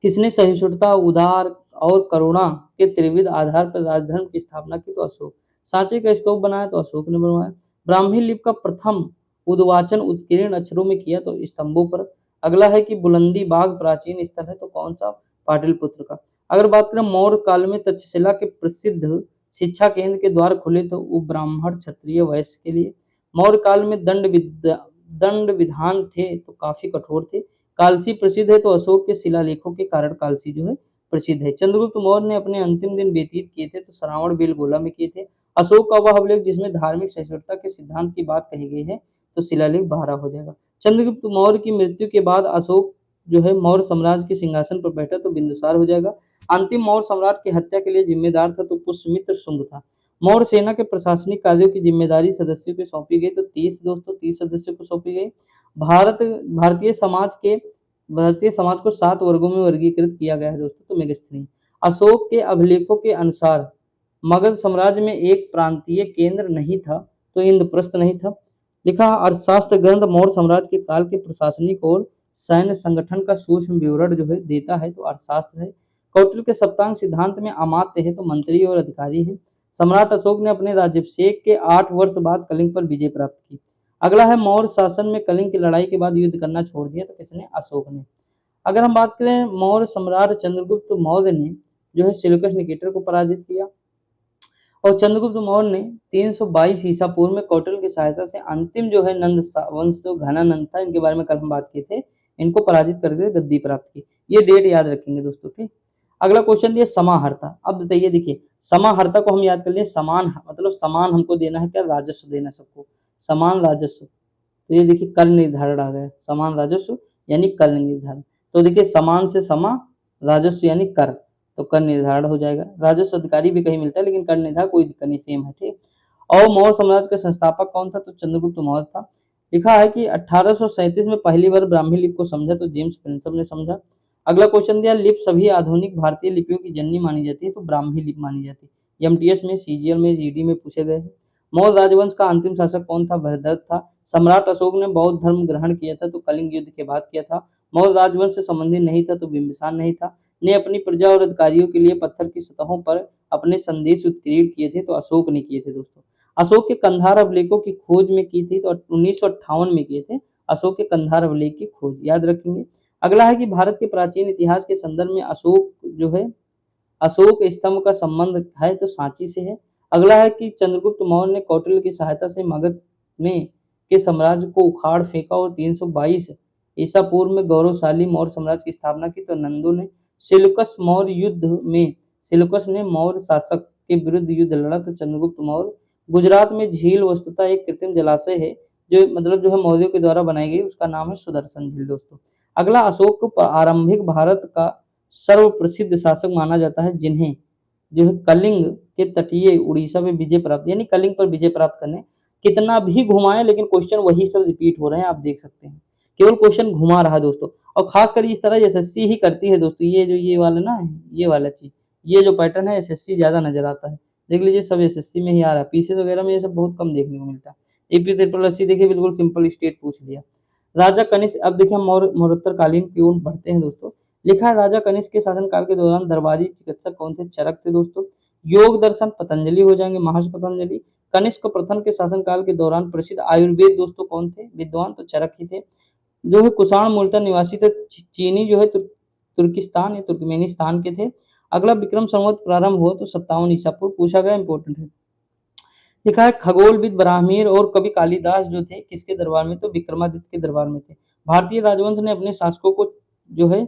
किसने सहिष्णुता उदार और करुणा के त्रिविध आधार पर राजधर्म की स्थापना की तो अशोक। सांची का स्तूप बनाया तो अशोक ने बनवाया। ब्राह्मी लिपि का प्रथम उद्वाचन उत्कीर्ण अक्षरों में किया तो स्तंभों पर। अगला है कि बुलंदी बाग प्राचीन स्थल है तो कौन सा? पाटलिपुत्र का। अगर बात करें मौर्य काल में तक्षशिला के प्रसिद्ध शिक्षा केंद्र के द्वार खुले तो वो ब्राह्मण क्षत्रिय वैश्य के लिए। मौर्य काल में दंड विधान थे तो काफी कठोर थे। कालसी प्रसिद्ध है तो अशोक के शिलालेखों के कारण कालसी जो है प्रसिद्ध है। चंद्रगुप्त मौर्य ने अपने अंतिम दिन व्यतीत किए थे तो श्रावण बेलगोला में किए थे। अशोक का वह अभिलेख जिसमें धार्मिक सहिष्णुता के सिद्धांत की बात कही गई है तो शिलालेख 12 हो जाएगा। चंद्रगुप्त मौर्य की मृत्यु के बाद अशोक जो है मौर्य साम्राज्य के सिंहासन पर बैठा तो बिंदुसार हो जाएगा। अंतिम मौर्य सम्राट की हत्या के लिए जिम्मेदार था तो पुष्यमित्र शुंग था। मौर्य सेना के प्रशासनिक कार्यों की जिम्मेदारी सदस्यों को सौंपी गई तो 30 दोस्तों 30 सदस्यों को सौंपी गई। भारत भारतीय समाज के भारतीय समाज को 7 वर्गों में वर्गीकृत किया गया है दोस्तों तो मेगास्थनीय। अशोक के अभिलेखों के अनुसार मगध साम्राज्य में एक प्रांतीय केंद्र नहीं था तो इंद्रप्रस्थ नहीं था। लिखा अर्थशास्त्र ग्रंथ मौर्य साम्राज्य के काल के प्रशासनिक और सैन्य संगठन का सूक्ष्म विवरण जो है देता है तो अर्थशास्त्र है। कौटिल्य के सप्तांग सिद्धांत में अमात्य है तो मंत्री और अधिकारी है। सम्राट अशोक ने अपने राज्याभिषेक के 8 वर्ष बाद कलिंग पर विजय प्राप्त की। अगला है मौर्य शासन में कलिंग की लड़ाई के बाद युद्ध करना छोड़ दिया तो किसने? अशोक ने। अगर हम बात करें मौर्य सम्राट चंद्रगुप्त मौर्य ने जो है सेल्यूकस निकेटर को पराजित किया और चंद्रगुप्त मौर्य ने 322 ईसा पूर्व में कौटिल्य की सहायता से अंतिम जो है नंद वंश जो घनानंद था, इनके बारे में कल हम बात किए थे, इनको पराजित करके गद्दी प्राप्त की। ये डेट याद रखेंगे दोस्तों, ठीक। अगला क्वेश्चन दिया समाहर्ता। अब बताइए देखिए समाहर्ता को हम याद कर लिए, समान मतलब समान हमको देना है क्या? राजस्व देना सबको, समान राजस्व। तो ये देखिए कर निर्धारण आ गया, समान राजस्व यानी कर निर्धारण। तो देखिए समान से समा, राजस्व यानी कर, तो कर निर्धारण हो जाएगा। राजस्व अधिकारी भी कहीं मिलता है लेकिन कर निर्धारण कोई दिक्कत नहीं, सेम है, ठीक। और मौर्य साम्राज्य का संस्थापक कौन था तो चंद्रगुप्त मौर्य था। लिखा है कि 1837 में पहली बार ब्राह्मी लिपि को समझा तो जेम्स प्रिंसप ने समझा। अगला क्वेश्चन दिया लिपि सभी आधुनिक भारतीय लिपियों की जननी मानी जाती है तो ब्राह्मी लिपि मानी जाती है। एमटीएस में, सीजीएल में, जीडी में पूछे गए हैं। मौर्य राजवंश का अंतिम शासक कौन था? भरतदत्त था। सम्राट अशोक ने बौद्ध धर्म ग्रहण किया था तो कलिंग युद्ध के बाद किया था। मौर्य राजवंश से संबंधित नहीं था तो बिंबिसार नहीं था। ने अपनी प्रजा और अधिकारियों के लिए पत्थर की सतहों पर अपने संदेश उत्कीर्ण किए थे तो अशोक ने किए थे दोस्तों। अशोक के कंधार अभिलेखों की खोज में की थी तो 1958 में किए थे अशोक के कंधार अभिलेख की खोज, याद रखेंगे। अगला है कि भारत के प्राचीन इतिहास के संदर्भ में अशोक जो है अशोक स्तंभ का संबंध है तो सांची से है। अगला है कि चंद्रगुप्त मौर्य ने कौटिल्य की सहायता से मगध में के साम्राज्य को उखाड़ फेंका और 322 ईसा पूर्व में गौरवशाली मौर्य साम्राज्य की स्थापना की तो नंदू ने। सेल्यूकस मौर्य युद्ध में सेल्यूकस ने मौर्य शासक के विरुद्ध युद्ध लड़ा तो चंद्रगुप्त मौर्य। गुजरात में झील वस्तुतः एक कृत्रिम जलाशय है जो मतलब जो है मौर्यों के द्वारा बनाई गई, उसका नाम है सुदर्शन झील दोस्तों। अगला, अशोक को आरंभिक भारत का सर्व प्रसिद्ध शासक माना जाता है जिन्हें जो है कलिंग के तटीय उड़ीसा में विजय प्राप्त, यानी कलिंग पर विजय प्राप्त करने। कितना भी घुमाए लेकिन क्वेश्चन वही सब रिपीट हो रहे हैं, आप देख सकते हैं, केवल क्वेश्चन घुमा रहा है दोस्तों। और खासकर इस तरह एसएससी ही करती है दोस्तों, ये जो ये वाला ना है, ये वाला चीज, ये जो पैटर्न है एसएससी ज्यादा नजर आता है। देख लीजिए सब एसएससी में ही आ रहा है, पीसीएस वगैरह में ये सब बहुत कम देखने को मिलता है। एपी 380 देखिए बिल्कुल सिंपल स्टेट पूछ लिया। राजा कनिष्क, अब देखिए हम मौर्योत्तरकालीन की ओर बढ़ते हैं दोस्तों। लिखा है राजा कनिष्क के शासनकाल के दौरान दरबारी चिकित्सक कौन थे? चरक थे दोस्तों। योग दर्शन पतंजलि हो जाएंगे, महर्षि पतंजलि। कनिष्क प्रथम के शासनकाल के दौरान प्रसिद्ध आयुर्वेद दोस्तों कौन थे? विद्वान, तो चरक ही थे। जो है कुषाण मूलतः निवासी थे, चीनी जो है तुर्किस्तान या तुर्कमेनिस्तान के थे। अगला, विक्रम संवत प्रारंभ हुआ तो 57 ईसा पूर्व, पूछा गया, इंपॉर्टेंट है। लिखा है खगोलविद ब्राह्मीर और कवि कालिदास जो थे किसके दरबार में? तो विक्रमादित्य के दरबार में थे। भारतीय राजवंश ने अपने शासकों को जो है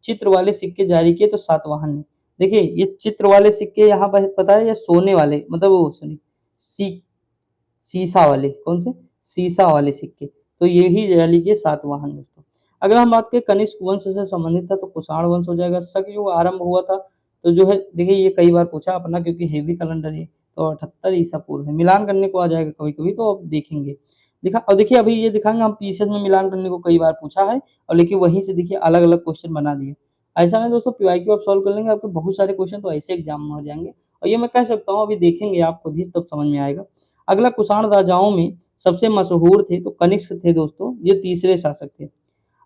चित्र वाले सिक्के जारी किए तो सातवाहन ने। देखिए ये चित्र वाले सिक्के यहाँ पर पता है, या सोने वाले, मतलब वो सॉरी सी सीसा वाले, कौन से? सीसा वाले सिक्के, तो ये ही जारी किए सातवाहन दोस्तों। अगर हम बात करें कनिष्क वंश से संबंधित था तो कुषाण वंश हो जाएगा। शक युग आरंभ हुआ था तो जो है देखिए ये कई बार पूछा अपना, क्योंकि हेवी कैलेंडर है, तो 78 ईसा पूर्व है। मिलान करने को आ जाएगा कभी कभी, तो अब देखेंगे। दिखा और देखिए अभी ये दिखाएंगे हम, पीसीएस में मिलान करने को कई बार पूछा है, और लेकिन वहीं से देखिए अलग अलग क्वेश्चन बना दिए। ऐसा नहीं दोस्तों, पीवाईक्यू आप सॉल्व कर लेंगे, आपके बहुत सारे क्वेश्चन तो ऐसे एग्जाम में हो जाएंगे। और ये मैं कह सकता हूँ, अभी देखेंगे आप खुद ही तब समझ में आएगा। अगला, कुषाण राजाओं में सबसे मशहूर थे तो कनिष्क थे दोस्तों, ये तीसरे शासक थे।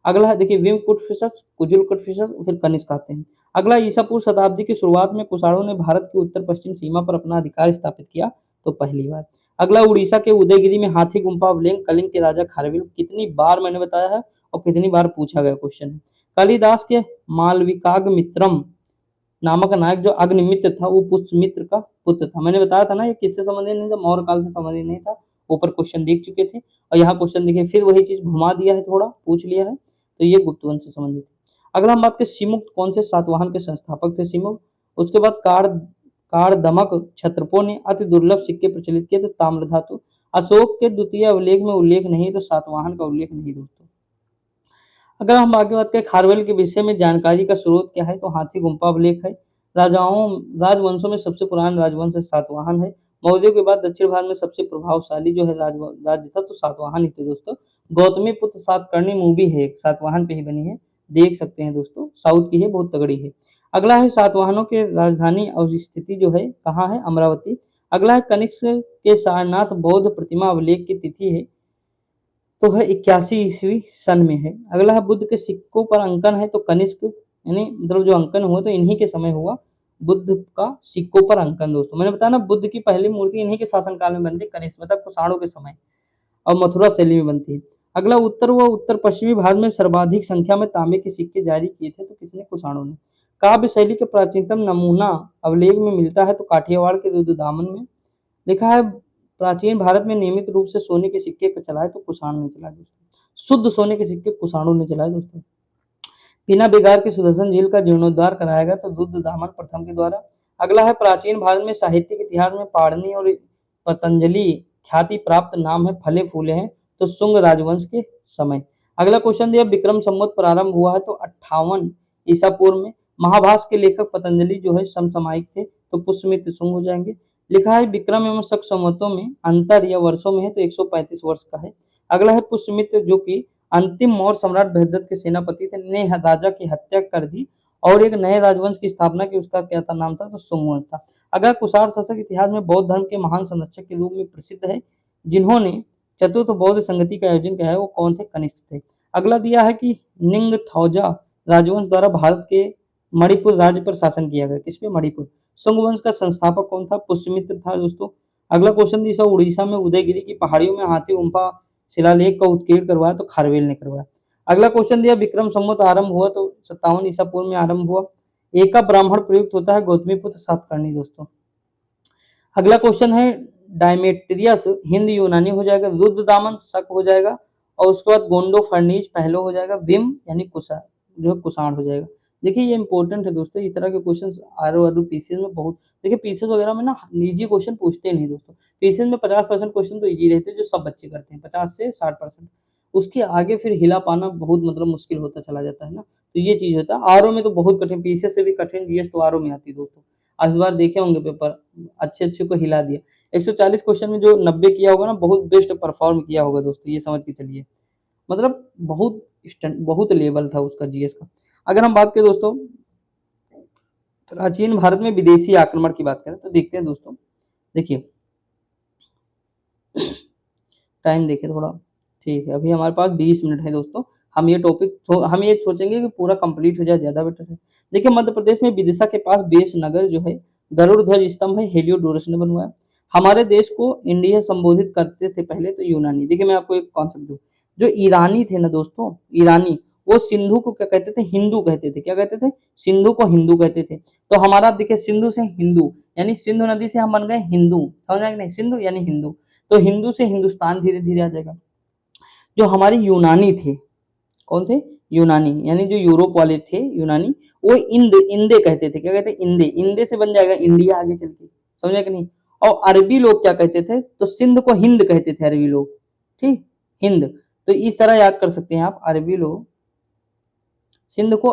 अगला है देखिए विमकुटफिशस, कुजुलकुटफिशस, फिर कनिष्क आते हैं। अगला, ईसा पूर्व शताब्दी की शुरुआत में कुषाणों ने भारत की उत्तर पश्चिम सीमा पर अपना अधिकार स्थापित किया तो पहली बार। अगला, उड़ीसा के उदयगिरी में हाथी गुम्फा अवलेख कलिंग के राजा खारवेल, कितनी बार मैंने बताया है और कितनी बार पूछा गया क्वेश्चन है। कालिदास के मालविकाग्निमित्रम नामक नायक जो अग्निमित्र था वो पुष्यमित्र का पुत्र था। मैंने बताया था ना ये किससे संबंधित नहीं था, मौर्य काल से संबंधित नहीं था। ऊपर क्वेश्चन देख चुके थे, और यहाँ क्वेश्चन देखिए फिर वही चीज घुमा दिया है, थोड़ा पूछ लिया है, तो ये गुप्त वंश से संबंधित है। अगला हम बात करें सिमुक्त कौन से सातवाहन के संस्थापक थे? सिमुक्त। उसके बाद कारदमक क्षत्रपों ने अति दुर्लभ सिक्के प्रचलित किए तो ताम्र धातु। अशोक के द्वितीय अभिलेख में उल्लेख नहीं तो सातवाहन का उल्लेख नहीं दोस्तों। अगर हम आगे बात करें खारवेल के विषय में जानकारी का स्रोत क्या है, तो हाथी गुम्फा अभिलेख है। राजवंशों में सबसे पुराना राजवंश सातवाहन है। मौर्यों के बाद दक्षिण भारत में सबसे प्रभावशाली जो है राज्य था तो सातवाहन ही थे दोस्तों। गौतमी पुत्र सातकर्णी मूवी है, सातवाहन पे ही बनी है, देख सकते हैं दोस्तों, साउथ की है, बहुत तगड़ी है। अगला है सातवाहनों के राजधानी और स्थिति जो है कहाँ है? अमरावती। अगला है कनिष्क के सारनाथ बौद्ध प्रतिमा अभिलेख की तिथि है तो है 81 ईस्वी सन में है। अगला है बुद्ध के सिक्कों पर अंकन है तो कनिष्क, यानी मतलब जो अंकन हुआ तो इन्हीं के समय हुआ बुद्ध का सिक्कों पर अंकन दोस्तों। मैंने बताया ना बुद्ध की पहली मूर्ति इन्हीं के शासनकाल में बनती, कनिष्क मतलब कुषाणों के समय, और मथुरा शैली में बनती है। अगला, उत्तर व उत्तर पश्चिमी भारत में सर्वाधिक संख्या में तांबे के सिक्के जारी किए थे तो किसने? कुषाणों ने। काव्य शैली के प्राचीनतम नमूना अभिलेख में मिलता है तो काठियावाड़ के रुद्रदामन में। लिखा है प्राचीन भारत में नियमित रूप से सोने के सिक्के चलाए तो कुषाण ने चलाए दोस्तों। शुद्ध सोने के सिक्के कुषाणों ने चलाए दोस्तों। बिना बिगाड़ के सुदर्शन झील का जीर्णोद्धार कराया गया तो रुद्रदामन प्रथम के द्वारा। अगला है प्राचीन भारत में साहित्यिक इतिहास में पाणिनि और पतंजलि ख्याति प्राप्त नाम है फले फूले हैं तो शुंग राजवंश के समय। अगला क्वेश्चन दिया विक्रम संवत प्रारंभ हुआ है तो 58 ईसा पूर्व में। महाभाष्य के लेखक पतंजलि जो है समसामयिक थे तो पुष्यमित्र शुंग हो जाएंगे। लिखा है विक्रम एवं शक संवतों में अंतर या वर्षों में है तो 135 वर्ष का है। अगला है पुष्यमित्र जो कि अंतिम मौर्य सम्राट बृहद्रथ के सेनापति थे, ने राजा की हत्या कर दी और एक नए राजवंश की स्थापना की। उसका क्या था नाम था? तो सुमंत था। अगर कुषाण शासक इतिहास में बौद्ध धर्म के महान संरक्षक के रूप में प्रसिद्ध है जिन्होंने चतुर्थ बौद्ध संगति का आयोजन किया है वो कौन थे? कनिष्क थे। अगला दिया है कि निंगथौजा राजवंश द्वारा भारत के मणिपुर राज्य पर शासन किया गया। किस पे? मणिपुर। शुंग वंश का संस्थापक कौन था? पुष्यमित्र था दोस्तों। अगला क्वेश्चन दिया उड़ीसा में उदयगिरी की पहाड़ियों में हाथी गुम्फा शिलालेख का उत्कीर्ण करवाया तो खारवेल ने करवाया। अगला क्वेश्चन दिया विक्रम संवत आरंभ हुआ तो 57 ईसा पूर्व में आरंभ हुआ। एका ब्राह्मण प्रयुक्त होता है गौतमीपुत्र सातकर्णी दोस्तों। अगला क्वेश्चन है डायमेट्रियस हिंद यूनानी हो जाएगा, रुद्रदामन शक हो जाएगा, और उसके बाद गोंडो फर्नीज पहलो हो जाएगा, विम यानी कुषाण जो कुषाण हो जाएगा। देखिए ये इंपॉर्टेंट है दोस्तों, इस तरह के क्वेश्चंस आर पीसीएस में बहुत, देखिए पीसीएस वगैरह में ना इजी क्वेश्चन पूछते नहीं दोस्तों। पीसीएस में 50% क्वेश्चन तो इजी रहते हैं जो सब बच्चे करते हैं, 50 से 60%। उसके आगे फिर हिला पाना बहुत मतलब मुश्किल होता चला जाता है ना, तो ये चीज होता है। आरओ में तो बहुत कठिन, पीसीएस से भी कठिन जीएस तो आरओ में आती है दोस्तों। इस बार देखे होंगे पेपर, अच्छे अच्छे को हिला दिया। 140 क्वेश्चन में जो 90 किया होगा ना, बहुत बेस्ट परफॉर्म किया होगा दोस्तों, ये समझ के चलिए। मतलब बहुत लेवल था उसका जीएस का। अगर हम बात करें दोस्तों प्राचीन भारत में विदेशी आक्रमण की बात करें तो देखते हैं दोस्तों, देखिए टाइम देखिए थोड़ा, ठीक है अभी हमारे पास 20 मिनट है दोस्तों। हम ये टॉपिक हम ये सोचेंगे कि पूरा कंप्लीट हो जाए, ज्यादा बेटर है। देखिए मध्य प्रदेश में विदिशा के पास बेस नगर जो है गरुड़ ध्वज स्तंभ है, हेलियोडोरस ने बनवाया। हमारे देश को इंडिया संबोधित करते थे पहले तो यूनानी। देखिए मैं आपको एक कॉन्सेप्ट दूं, जो ईरानी थे ना दोस्तों, ईरानी, वो सिंधु को क्या कहते थे, हिंदू कहते थे। क्या कहते थे, सिंधु को हिंदू कहते थे। तो हमारा देखिए सिंधु से हिंदू, यानी सिंधु नदी से हम बन गए हिंदू, समझ आए कि नहीं, सिंधु यानी हिंदू। तो हिंदू से हिंदुस्तान धीरे धीरे आ जाएगा। जो हमारे यूनानी थे, कौन थे, यूनानी, यानी जो यूरोप वाले थे यूनानी, वो इंदे कहते थे। क्या कहते, इंदे, इंदे से बन जाएगा इंडिया आगे चल के, समझा कि नहीं। और अरबी लोग क्या कहते थे, तो सिंध को हिंद कहते थे अरबी लोग, ठीक, हिंद। तो इस तरह याद कर सकते हैं आप, अरबी लोग सिंध को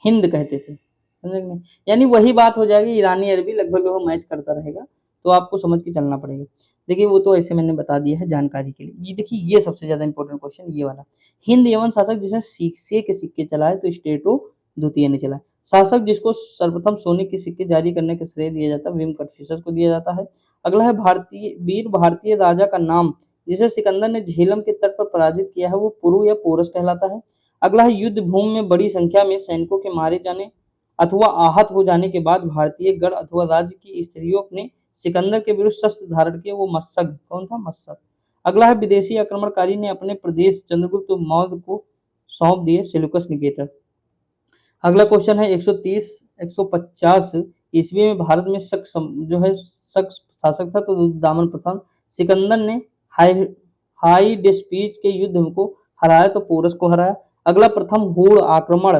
हिंद कहते थे, समझे कि नहीं। यानी वही बात हो जाएगी, ईरानी अरबी लगभग लगभग मैच करता रहेगा, तो आपको समझ के चलना पड़ेगा। देखिए वो तो ऐसे मैंने बता दिया है जानकारी के लिए। ये देखिए ये सबसे ज्यादा इंपॉर्टेंट क्वेश्चन ये वाला, हिंद यमन शासक जिसे सिक्के के सिक्के चलाए तो स्टेटो द्वितीय ने चलाए। शासक जिसको सर्वप्रथम सोने के सिक्के जारी करने का श्रेय दिया जाता है विम कटफिशस को दिया जाता है। अगला है भारतीय वीर भारतीय राजा का नाम जिसे सिकंदर ने झेलम के तट पर पराजित किया है वो पुरु या पोरस कहलाता है। अगला है युद्ध भूमि में बड़ी संख्या में सैनिकों के मारे जाने अथवा आहत हो जाने के बाद भारतीय गढ़ अथवा राज्य की स्त्रियों ने सिकंदर के विरुद्ध शस्त्र धारण किए, वो मत्सग, कौन था, मत्सग। अगला है विदेशी आक्रमणकारी ने अपने प्रदेश चंद्रगुप्त मौर्य को सौंप दिए, सेल्यूकस निकेटर। अगला क्वेश्चन है 130 150 ईस्वी में भारत में जो है शक शासक था तो दामन प्रथम। सिकंदर ने हाई हाई डिस्पीच के युद्ध को हराया तो पोरस को हराया। अगला प्रथम हूण आक्रमण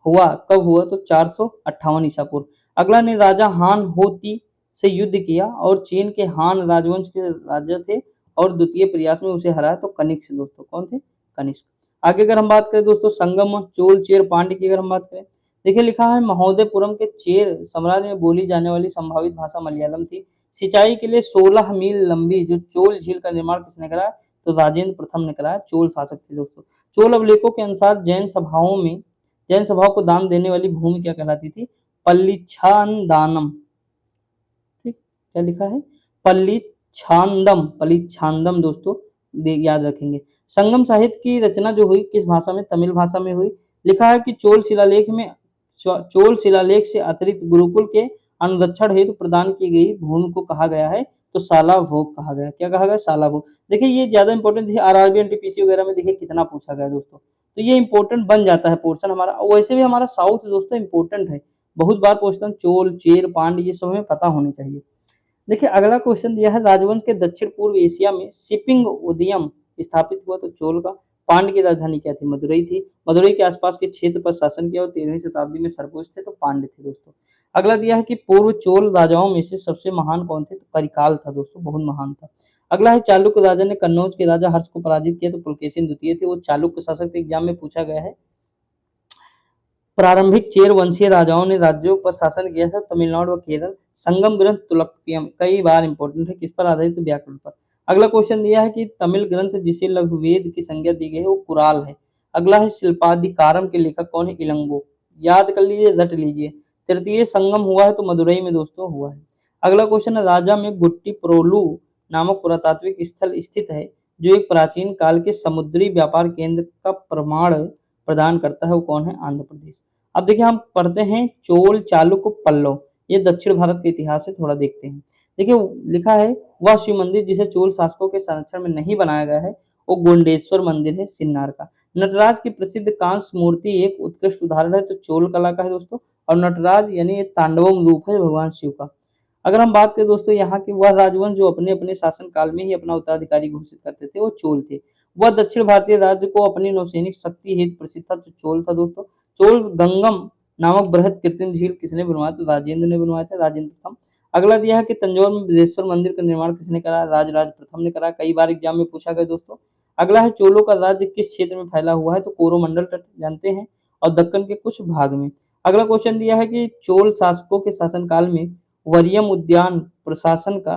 हुआ कब हुआ, तो 458 ईसा पूर्व। अगला ने राजा हान होती से युद्ध किया और चीन के हान राजवंश के राजा थे और द्वितीय प्रयास में उसे हराया तो कनिष्क दोस्तों, कौन थे, कनिष्क। आगे अगर हम बात करें दोस्तों संगम चोल चेर पांड्य की अगर हम बात करें, देखिए लिखा है महोदयपुरम के चेर साम्राज्य में बोली जाने वाली संभावित भाषा मलयालम थी। सिंचाई के लिए 16 मील लंबी जो चोल झील का निर्माण किसने कराया, तो राजेंद्र प्रथम ने कराया, चोल शासक थे दोस्तों। चोल अभिलेखों के अनुसार जैन सभाओं को दान देने वाली भूमि क्या कहलाती थी, पल्लिछांदानम, ठीक, क्या लिखा है, पल्लिछांदम दोस्तों, याद रखेंगे। संगम साहित्य की रचना जो हुई किस भाषा में, तमिल भाषा में हुई। लिखा है कि चोल शिलालेख से अतिरिक्त गुरुकुल के अनुरक्षण हेतु प्रदान की गई भूमि को कहा गया है तो साला भोग कहा गया। क्या कहा गया, साला भोग। देखिए ये ज्यादा इंपॉर्टेंट है, आरआरबी एनटीपीसी वगैरह में देखिए कितना पूछा गया दोस्तों, तो ये इंपॉर्टेंट बन जाता है पोर्शन हमारा। वैसे भी हमारा साउथ दोस्तों इंपॉर्टेंट है, बहुत बार पूछता हूँ, चोल चेर पांड्य ये सब हमें पता होनी चाहिए। देखिए अगला क्वेश्चन दिया है राजवंश के दक्षिण पूर्व एशिया में शिपिंग उद्यम स्थापित हुआ तो चोल का। पांड्य की राजधानी क्या थी, मदुरई थी। मदुरई के आसपास के क्षेत्र पर शासन किया और 13वीं शताब्दी में सरगोज थे तो पांड्य थे दोस्तों। अगला दिया है कि पूर्व चोल राजाओं में से सबसे महान कौन थे, तो करिकाल था दोस्तों, बहुत महान था। अगला है चालुक्य राजा ने कन्नौज के राजा हर्ष को पराजित किया तो पुलकेशिन द्वितीय थे, वो चालुक्य शासक थे, एग्जाम में पूछा गया है। प्रारंभिक चेर वंशीय राजाओं ने राज्यों पर शासन किया था, तमिलनाडु व केरल। संगम ग्रंथ तुलकपियम कई बार इंपॉर्टेंट है, किस पर आधारित, तो व्याकरण पर। अगला क्वेश्चन दिया है कि तमिल ग्रंथ जिसे लघुवेद की संज्ञा दी गई है वो कुराल है। अगला है शिल्पाधिकारम के लेखक कौन है, इलंगो, याद कर लीजिए, रट लीजिए। तृतीय संगम हुआ है तो मदुरई में दोस्तों हुआ है। अगला क्वेश्चन है राजा में गुट्टी प्रोलू नामक पुरातात्विक स्थल स्थित है जो एक प्राचीन काल के समुद्री व्यापार केंद्र का प्रमाण प्रदान करता है, वो कौन है, आंध्र प्रदेश। अब देखिए हम पढ़ते हैं चोल चालुक्य पल्लव, ये दक्षिण भारत के इतिहास से थोड़ा देखते हैं। देखिए लिखा है वह शिव मंदिर जिसे चोल शासकों के संरक्षण में नहीं बनाया गया है वो गोंडेश्वर मंदिर है सिन्नार का। नटराज की प्रसिद्ध कांस्य मूर्ति एक उत्कृष्ट उदाहरण है तो चोल कला का है दोस्तों। और नटराज यानी ये तांडवम रूप है भगवान शिव का। अगर हम बात करें दोस्तों यहाँ की, वह राजवंश जो अपने अपने शासन काल में ही अपना उत्तराधिकारी घोषित करते थे वो चोल थे। वह दक्षिण भारतीय राज्य को अपनी नौसैनिक शक्ति हेतु प्रसिद्ध था, तो चोल था दोस्तों। चोल गंगम नामक बृहद कृत्रिम झील किसने बनवाया? तो राजेंद्र ने बनवाया था, राजेंद्र प्रथम। अगला दिया है कि तंजौर में बृहदेश्वर मंदिर का निर्माण किसने करा? राजराज प्रथम ने करा। कई बार एग्जाम में पूछा गया दोस्तों। अगला है चोलों का राज्य किस क्षेत्र में फैला हुआ है? तो कोरोमंडल तट जानते हैं और दक्कन के कुछ भाग में। अगला क्वेश्चन दिया है कि चोल शासकों के शासनकाल में वरियम उद्यान प्रशासन का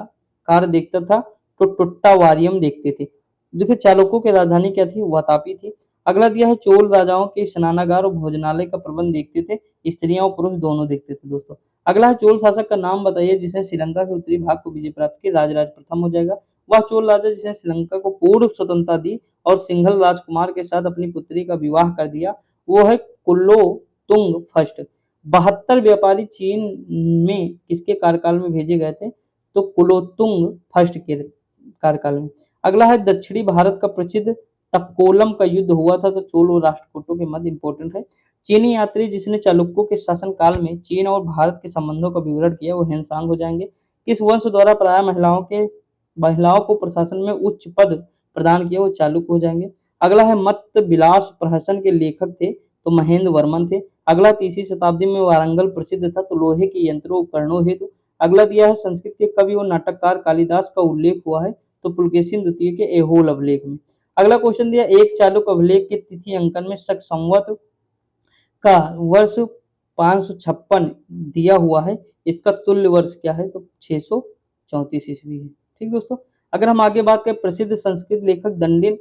कार्य देखता था तो टुट्टावारियम देखते थे। देखिए चालुक्यों की राजधानी क्या थी? वातापी थी। अगला दिया है चोल राजाओं के स्नानागार और भोजनालय का प्रबंध देखते थे, स्त्रियां और पुरुष दोनों देखते थे दोस्तों। अगला है चोल शासक का नाम बताइए जिसने श्रीलंका के उत्तरी भाग को विजय प्राप्त की? राजराज प्रथम हो जाएगा। वह चोल राजा जिसने श्रीलंका को पूर्ण स्वतंत्रता दी और सिंघल राजकुमार के साथ अपनी पुत्री का विवाह कर दिया, वो है कुलोतुंग फर्स्ट। 72 व्यापारी चीन में किसके कार्यकाल में भेजे गए थे? तो कुलोतुंग फर्स्ट के कार्यकाल में। अगला है दक्षिणी भारत का प्रसिद्ध तक्कोलम का युद्ध हुआ था तो चोल और राष्ट्रकूटों के मध्य इंपॉर्टेंट है। चीनी यात्री जिसने चालुक्यों के शासन काल में चीन और भारत के संबंधों का विवरण किया वो हेनसांग हो जाएंगे। किस वंश द्वारा प्राय महिलाओं को प्रशासन में उच्च पद प्रदान किया? वो चालुक्य हो जाएंगे। अगला है मत्त विलास प्रहसन के लेखक थे तो महेंद्र वर्मन थे। अगला 3वीं शताब्दी में वारंगल प्रसिद्ध था तो लोहे के यंत्रों उपकरणों हेतु। अगला दिया है संस्कृत के कवि और नाटककार कालिदास का उल्लेख हुआ है तो पुलकेशिन द्वितीय के एहोल अभिलेख में। अगला क्वेश्चन दिया एक चालुक्य अभिलेख के तिथि अंकन में शक संवत का वर्ष 556 दिया हुआ है, इसका तुल्य वर्ष क्या है? तो 634 ईस्वी है। ठीक दोस्तों। अगर हम आगे बात करें प्रसिद्ध संस्कृत लेखक दंडिन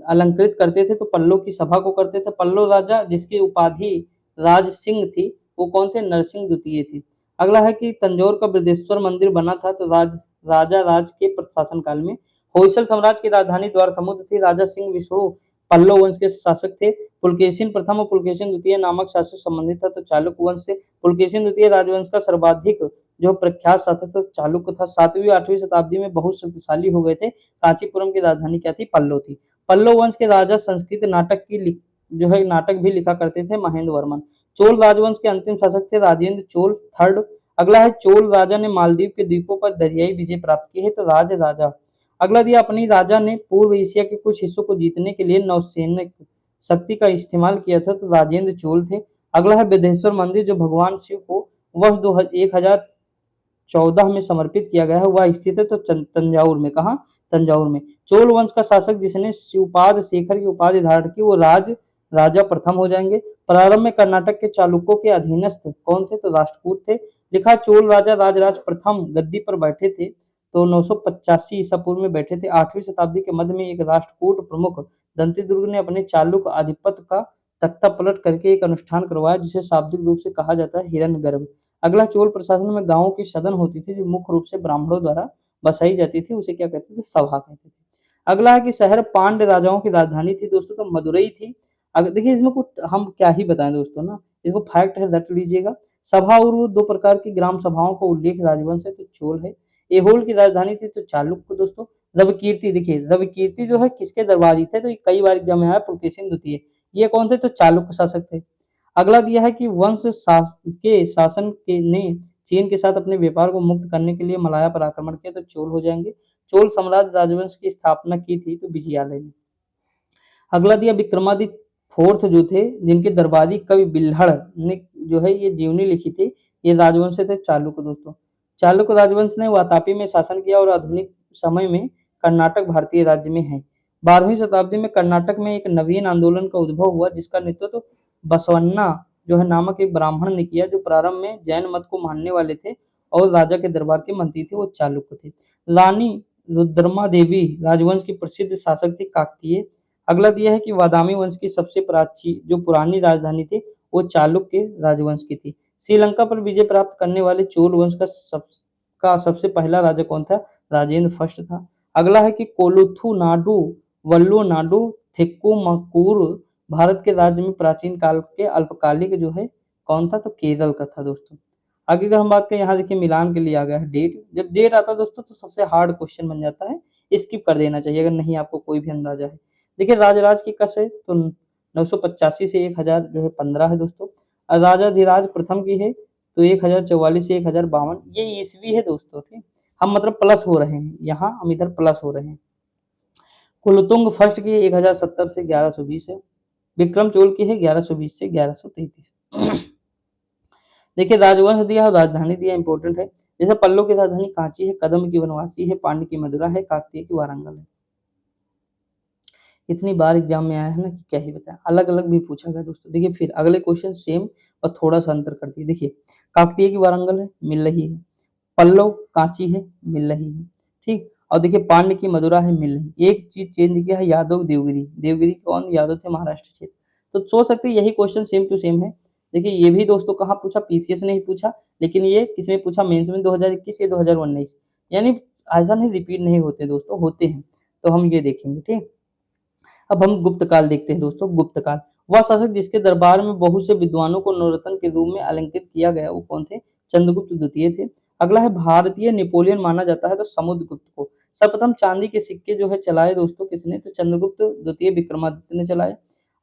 अलंकृत करते थे तो पल्लव की सभा को करते थे। पल्लव राजा जिसकी उपाधि राज सिंह थी वो कौन थे? नरसिंह द्वितीय थे। अगला है कि तंजौर का बृहदेश्वर मंदिर बना था तो राजा राज के प्रशासन काल में। होयसल साम्राज्य की राजधानी द्वार समुद्र थी। राजा सिंह विष्णु पल्लव वंश के शासक थे। पुलकेशिन प्रथम और पुलकेशिन द्वितीय नामक शासक संबंधित था तो चालुक्य वंश से। पुलकेशिन द्वितीय राजवंश का सर्वाधिक जो प्रख्यात शासक था चालुक्य था। 7वीं 8वीं शताब्दी में बहुत शक्तिशाली हो गए थे। कांचीपुरम की राजधानी क्या थी? पल्लव थी। पल्लव वंश के राजा संस्कृत नाटक की जो है नाटक भी लिखा करते थे महेंद्र वर्मन। चोल राजवंश के अंतिम शासक थे राजेंद्र चोल थर्ड। अगला है चोल राजा ने मालदीव के द्वीपों पर दरियाई विजय प्राप्त की है तो राज राजा। अगला दिया अपनी राजा ने पूर्व एशिया के कुछ हिस्सों को जीतने के लिए नौसैनिक शक्ति का इस्तेमाल किया था तो राजेंद्र चोल थे। अगला है बृहदेश्वर मंदिर जो भगवान शिव को वर्ष 1014 में समर्पित किया गया है वह स्थित है तो तंजाउर में। कहा? तंजाउर में। चोल वंश का शासक जिसने शिवपाद शेखर की उपाधि धारण की वो राजा प्रथम हो जाएंगे। प्रारंभ में कर्नाटक के चालुक्यों के अधीनस्थ कौन थे? तो राष्ट्रकूट थे। लिखा चोल राजा राजराज प्रथम गद्दी पर बैठे थे तो 985 ईसा पूर्व में बैठे थे। 8वीं शताब्दी के मध्य में एक राष्ट्रकूट प्रमुख दंतीदुर्ग ने अपने चालुक्य आधिपत्य का तख्ता पलट करके एक अनुष्ठान करवाया जिसे शाब्दिक रूप से कहा जाता है हिरण्यगर्भ। अगला चोल प्रशासन में गांवों की सदन होती थी जो मुख्य रूप से ब्राह्मणों द्वारा बसाई जाती थी उसे क्या कहते थे? सभा कहते थे। अगला है कि शहर पांड्य राजाओं की राजधानी थी दोस्तों तो मदुरई थी। अगर देखिए इसमें कुछ हम क्या ही बताएं दोस्तों ना, इसको फैक्ट है रट लीजिएगा। सभा और दो प्रकार की ग्राम सभाओं का उल्लेख राजवंश है तो चोल है। एहोल की राजधानी थी तो चालुक्य दोस्तों। रविकीर्ति देखिए रविकीर्ति जो है किसके दरबारी थे? तो कई बार एग्जाम में आया पुलकेशिन द्वितीय। ये कौन थे? तो चालुक्य शासक थे। अगला दिया है कि वंश के शासन के ने चीन के साथ अपने व्यापार को मुक्त करने के लिए मलाया पर आक्रमण किया तो चोल हो जाएंगे। चोल साम्राज्य राजवंश की स्थापना की थी तो विजयालय ने। अगला दिया विक्रमादित्य फोर्थ जो थे जिनके दरबारी कवि बिल्हड़ ने जो है ये जीवनी लिखी थी ये राजवंश से थे चालुक्य दोस्तों। चालुक्य राजवंश ने वातापी में शासन किया और आधुनिक समय में कर्नाटक भारतीय राज्य में है। 12वीं शताब्दी में कर्नाटक में एक नवीन आंदोलन का उद्भव हुआ जिसका नेतृत्व बसवन्ना जो है नामक एक ब्राह्मण ने किया जो प्रारंभ में जैन मत को मानने वाले थे और राजा के दरबार के मंत्री थे वो चालुक्य थे। रानी रुद्रमा देवी राजवंश की प्रसिद्ध शासक थी काकतीय। अगला दिया है कि वादामी वंश की सबसे प्राचीन जो पुरानी राजधानी थी वो चालुक्य राजवंश की थी। श्रीलंका पर विजय प्राप्त करने वाले चोल वंश का सबसे पहला राजा कौन था? राजेंद्र फर्स्ट था। अगला है कि कोलुथु नाडु वल्लू नाडु थिक्कुमकुर भारत के राज्य में प्राचीन काल के अल्पकालिक जो है कौन था? तो केरल का था दोस्तों। आगे अगर हम बात करें यहाँ देखिए मिलान के लिए आ गया है डेट। जब डेट आता है दोस्तों तो सबसे हार्ड क्वेश्चन बन जाता है, स्किप कर देना चाहिए अगर नहीं आपको कोई भी अंदाजा है। देखिए राजराज की कस है तो 985 से 1000 जो है 15 है दोस्तों। और राजाधिराज प्रथम की है तो 1044 से 1052 ये ईस्वी है दोस्तों। ठीक हम मतलब प्लस हो रहे हैं यहाँ हम इधर प्लस हो रहे हैं। कुलतुंग फर्स्ट की 1070 से 1120 है। विक्रम चोल की है 1120 से 1133। देखिए राजवंश दिया और राजधानी दिया, इंपॉर्टेंट है। जैसे पल्लव की राजधानी कांची है, कदम की वनवासी है, पांड्य की मदुरा है, काकतीय की वारंगल है। इतनी बार एग्जाम में आया है ना कि क्या ही बताएं, अलग अलग भी पूछा गया दोस्तों। देखिए फिर अगले क्वेश्चन सेम और थोड़ा सा अंतर कर दिए। देखिए काकतीय की वारंगल है, मिल रही है। पल्लव कांची है, मिल रही है। ठीक, और देखिए पांड्य की मदुरा है, मिल रही। एक चीज चेंज किया है, यादव देवगिरी। देवगिरी कौन? यादव थे, महाराष्ट्र क्षेत्र। तो सोच सकते हैं यही क्वेश्चन सेम टू सेम है। देखिए ये भी दोस्तों कहाँ पूछा, पीसीएस ने ही पूछा, लेकिन ये किसमें पूछा, मेंस में 2021 या 2019। यानी ऐसा नहीं रिपीट नहीं होते दोस्तों, होते हैं। तो हम ये देखेंगे। ठीक, अब हम गुप्त काल देखते हैं दोस्तों। गुप्त काल, वह शासक जिसके दरबार में बहुत से विद्वानों को नवरत्न के रूप में अलंकृत किया गया, वो कौन थे? चंद्रगुप्त द्वितीय थे। अगला है भारतीय नेपोलियन माना जाता है तो समुद्रगुप्त को। सर्वप्रथम चांदी के सिक्के जो है चलाए दोस्तों किसने? तो चंद्रगुप्त द्वितीय विक्रमादित्य ने चलाए।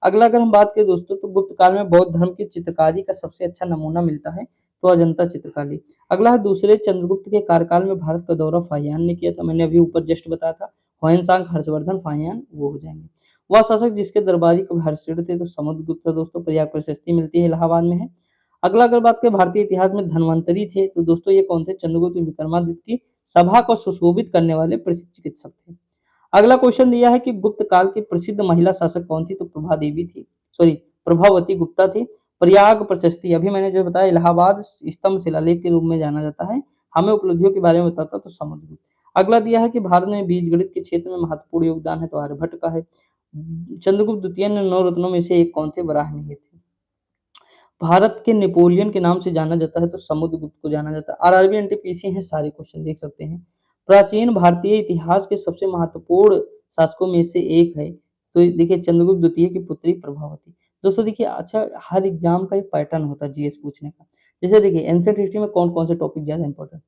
अगला अगर हम बात करें दोस्तों, तो गुप्त काल में बौद्ध धर्म की चित्रकारी का सबसे अच्छा नमूना मिलता है, तो अजंता चित्रकारी। अगला है दूसरे चंद्रगुप्त के कार्यकाल में भारत का दौरा फाहियान ने किया था, मैंने अभी ऊपर जस्ट बताया था। ह्वेनसांग, हर्षवर्धन, फाहियान वो हो जाएंगे। वह शासक जिसके दरबारी कवि हर्षिल थे, तो समुद्रगुप्त दोस्तों। प्रयाग प्रशस्ति मिलती है, इलाहाबाद में है। अगला अगर बात करें भारतीय इतिहास में धन्वंतरी थे, तो दोस्तों ये कौन थे? चंद्रगुप्त विक्रमादित्य की सभा को सुशोभित करने वाले प्रसिद्ध चिकित्सक थे। अगला क्वेश्चन दिया है कि गुप्त काल की प्रसिद्ध महिला शासक कौन थी? तो प्रभा देवी थी, सॉरी प्रभावती गुप्ता थी। प्रयाग प्रशस्ति अभी मैंने जो बताया, इलाहाबाद स्तंभ शिलालेख के रूप में जाना जाता है, हमें उपलब्धियों के बारे में बताता तो समुद्रगुप्त। अगला दिया है कि भारत में बीज गणित के क्षेत्र में महत्वपूर्ण योगदान है, तो आर्यभट्ट का है। चंद्रगुप्त द्वितीय ने 9 रत्नों में से एक कौन थे? वराहमिहिर थे। भारत के नेपोलियन के नाम से जाना जाता है, तो समुद्रगुप्त को जाना जाता है। आरआरबी एनटीपीसी है, सारे क्वेश्चन देख सकते हैं। प्राचीन भारतीय इतिहास के सबसे महत्वपूर्ण शासकों में से एक है, तो देखिए चंद्रगुप्त द्वितीय की पुत्री प्रभावती। दोस्तों देखिए, अच्छा हर एग्जाम का एक पैटर्न होता है जीएस पूछने का। जैसे देखिए एंशिएंट हिस्ट्री में कौन कौन से टॉपिक ज्यादा इंपॉर्टेंट?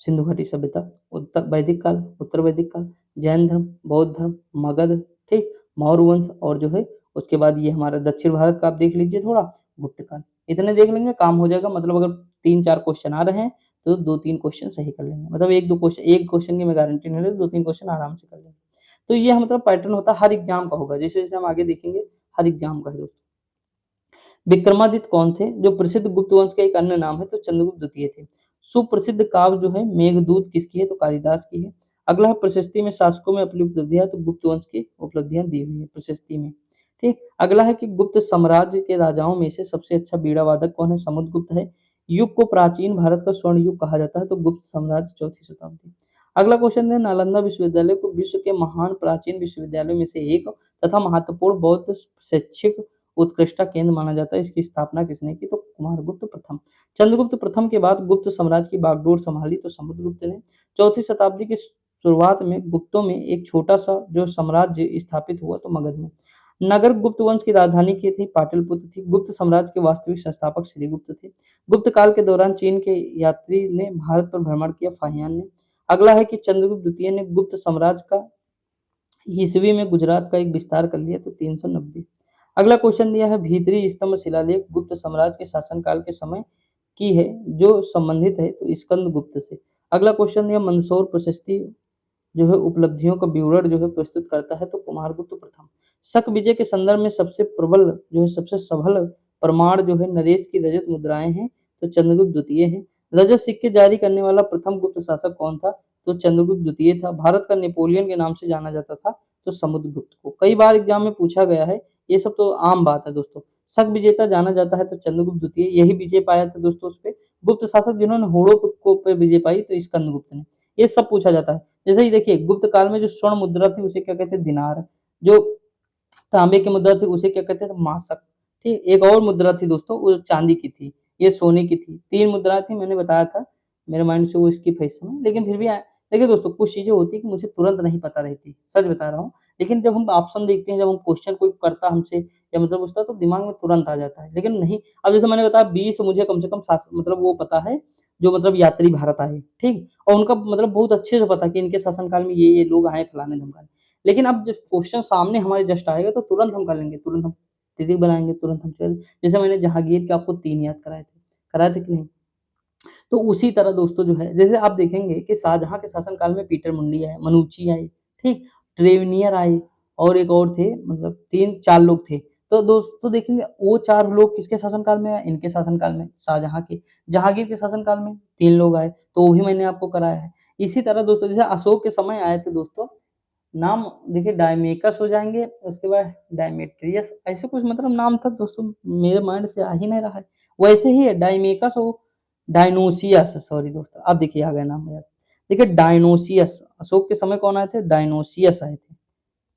सिंधु घाटी सभ्यता, उत्तर वैदिक काल, उत्तर वैदिक काल, जैन धर्म, बौद्ध धर्म, मगध, ठीक, मौर्य वंश, और जो है उसके बाद ये हमारा दक्षिण भारत का आप देख लीजिए थोड़ा, गुप्त काल। इतने देख लेंगे काम हो जाएगा। मतलब अगर 3-4 क्वेश्चन आ रहे हैं तो 2-3 क्वेश्चन सही कर लेंगे। मतलब 1-2 क्वेश्चन, एक क्वेश्चन की मैं गारंटी नहीं ले, 2-3 क्वेश्चन आराम से कर लेंगे। तो ये मतलब पैटर्न होता है, हर एग्जाम का होगा। जैसे-जैसे हम आगे देखेंगे, हर एग्जाम का है दोस्तों। विक्रमादित्य कौन थे? जो प्रसिद्ध गुप्त वंश का एक अन्य नाम है, तो चंद्रगुप्त द्वितीय थे। सुप्रसिद्ध काव्य जो है मेघदूत किसकी है? तो कालिदास की है। अगला है प्रशस्ति में शासकों में अपनी उपलब्धियां, तो गुप्त वंश की उपलब्धियां दी हुई है प्रशस्ति में। ठीक, अगला है कि गुप्त साम्राज्य के राजाओं में से सबसे अच्छा बीड़ा वादक कौन है? समुद्रगुप्त है। युग को प्राचीन भारत का स्वर्ण युग कहा जाता है, तो गुप्त साम्राज्य 4वीं शताब्दी। अगला क्वेश्चन है, नालंदा विश्वविद्यालय को विश्व के महान प्राचीन विश्वविद्यालयों में से एक तथा महत्वपूर्ण बौद्ध शैक्षिक उत्कृष्टता केंद्र माना जाता है। इसकी स्थापना किसने की? तो कुमारगुप्त प्रथम। चंद्रगुप्त प्रथम के बाद गुप्त साम्राज्य की बागडोर संभाली, तो समुद्रगुप्त ने। 4वीं शताब्दी की शुरुआत में गुप्तों में एक छोटा सा जो साम्राज्य स्थापित हुआ, तो मगध में। नगर गुप्त वंश की राजधानी की थी, पाटलिपुत्र थी। गुप्त साम्राज्य के वास्तविक संस्थापक श्रीगुप्त थे। गुप्त काल के दौरान चीन के यात्री ने भारत पर भ्रमण किया, फाहियान ने। अगला है कि चंद्रगुप्त द्वितीय ने गुप्त साम्राज्य का ईसवी में गुजरात का एक विस्तार कर लिया, तो 390। अगला क्वेश्चन दिया है, भीतरी स्तंभ शिलालेख गुप्त साम्राज्य के शासनकाल के समय की है, जो संबंधित है तो स्कंद गुप्त से। अगला क्वेश्चन दिया, मंदसौर प्रशस्ति जो है उपलब्धियों का विवरण जो है प्रस्तुत करता है, तो कुमारगुप्त प्रथम। शक विजय के संदर्भ में सबसे प्रबल जो है सबसे सबल प्रमाण जो है नरेश की रजत मुद्राएं हैं, तो चंद्रगुप्त द्वितीय है। रजत सिक्के जारी करने वाला प्रथम गुप्त शासक कौन था? तो चंद्रगुप्त द्वितीय था। भारत का नेपोलियन के नाम से जाना जाता था, तो समुद्रगुप्त को। कई बार एग्जाम में पूछा गया है, ये सब तो आम बात है दोस्तों। शक विजेता जाना जाता है, तो चंद्रगुप्त द्वितीय, यही विजय पाया था दोस्तों उस पे। गुप्त शासक जिन्होंने होड़ों पे विजय पाई, तो स्कंदगुप्त ने। ये सब पूछा जाता है। जैसे ही देखिए गुप्त काल में जो स्वर्ण मुद्रा थी उसे क्या कहते हैं? दिनार। जो तांबे की मुद्रा थी उसे क्या कहते थे? मासक। ठीक, एक और मुद्रा थी दोस्तों, वो चांदी की थी, ये सोने की थी। 3 मुद्रा थी, मैंने बताया था, मेरे माइंड से वो स्किप है इस समय, लेकिन फिर भी देखिए दोस्तों कुछ चीजें होती है कि मुझे तुरंत नहीं पता रहती, सच बता रहा हूँ। लेकिन जब हम ऑप्शन देखते हैं, जब हम क्वेश्चन कोई करता हमसे या मतलब पूछता है, तो दिमाग में तुरंत आ जाता है। लेकिन नहीं, अब जैसे मैंने बताया 20 मुझे कम से कम मतलब वो पता है, जो मतलब यात्री भारत आए, ठीक, और उनका मतलब बहुत अच्छे से पता है कि इनके शासनकाल में ये लोग आए, फलाने धमकाने। लेकिन अब जब क्वेश्चन सामने हमारे जस्ट आएगा, तो तुरंत हम कर लेंगे, तुरंत हम तिथिक बनाएँगे, तुरंत हम चल। जैसे मैंने जहांगीर के आपको 3 याद कराए थे कि नहीं? तो उसी तरह दोस्तों जो है, जैसे आप देखेंगे कि शाहजहाँ के शासनकाल में पीटर मुंडी आए, मनुची आए, ठीक? ट्रेवनियर आए, और एक और थे, मतलब 3-4 लोग थे। तो दोस्तों देखेंगे वो 4 लोग किसके शासनकाल में आए? इनके शासनकाल में, शाहजहाँ के। जहांगीर के शासनकाल में 3 लोग आए, तो वो भी मैंने आपको कराया है। इसी तरह दोस्तों जैसे अशोक के समय आए थे दोस्तों, नाम देखिए डायमेकस हो जाएँगे, उसके बाद डायमेट्रियस ऐसे कुछ मतलब नाम था दोस्तों, मेरे माइंड से आ ही नहीं रहा है। वैसे ही है डायमेकस हो, डायनोसियस सॉरी दोस्तों, अब देखिए आ गया नाम याद। देखिए डायनोसियस, अशोक के समय कौन आए थे? डायनोसियस आए थे।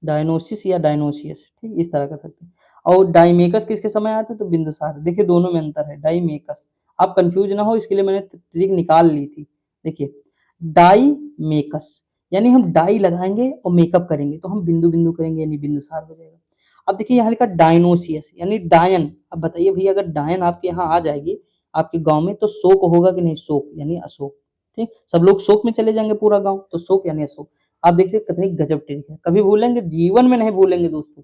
डायनोसिस या डायनोसियस, ठीक इस तरह कर सकते हैं। और डाइमेकस किसके समय आया था? तो बिंदुसार। देखिए दोनों में अंतर है, डाइमेकस। आप कंफ्यूज ना हो इसके लिए मैंने ट्रिक निकाल ली थी। देखिए डाइमेकस यानी हम डाई लगाएंगे और मेकअप करेंगे तो हम बिंदु बिंदु करेंगे यानी बिंदुसार हो जाएगा। अब देखिए यहाँ लिखा डायनोसियस यानी डायन। अब बताइए भैया अगर डायन आपके यहाँ आ जाएगी आपके गांव में तो शोक होगा कि नहीं? शोक यानी अशोक। ठीक, सब लोग शोक में चले जाएंगे पूरा गांव, तो शोक यानी अशोक। आप देखिए कितनी गजब ट्रिक है, कभी भूलेंगे? जीवन में नहीं भूलेंगे दोस्तों,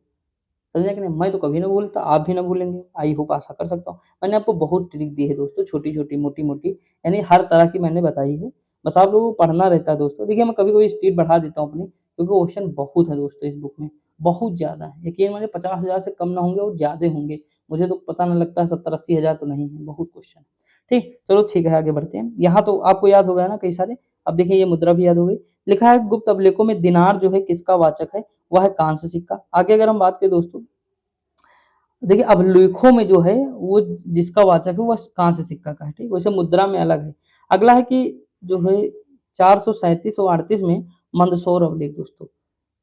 समझे कि नहीं? मैं तो कभी नहीं भूलता, आप भी ना भूलेंगे, आई होप आशा कर सकता हूँ। मैंने आपको बहुत ट्रिक दी है दोस्तों, छोटी-छोटी, मोटी-मोटी यानी हर तरह की मैंने बताई है। बस आप लोगों को पढ़ना रहता है दोस्तों। देखिए मैं कभी-कभी स्पीड बढ़ा देता हूँ अपनी क्योंकि क्वेश्चन बहुत है दोस्तों इस बुक में, बहुत ज़्यादा है। यकीन मानिए 50,000 से कम ना होंगे और ज़्यादा होंगे। मुझे तो पता नहीं लगता है 70-80 हज़ार तो नहीं है, बहुत क्वेश्चन है। ठीक, चलो ठीक है आगे बढ़ते हैं। यहाँ तो आपको याद हो गया ना कई सारे। अब देखिए ये मुद्रा भी याद हो गई। लिखा है गुप्त अभिलेखों में दिनार जो है किसका वाचक है? वह है कांस्य सिक्का। आगे अगर हम बात करें दोस्तों, देखिए अभिलेखों में जो है वो जिसका वाचक है वो कांस्य सिक्का का है, ठीक? वैसे मुद्रा में अलग है। अगला है कि जो है 437 और 38 में मंदसौर अभिलेख दोस्तों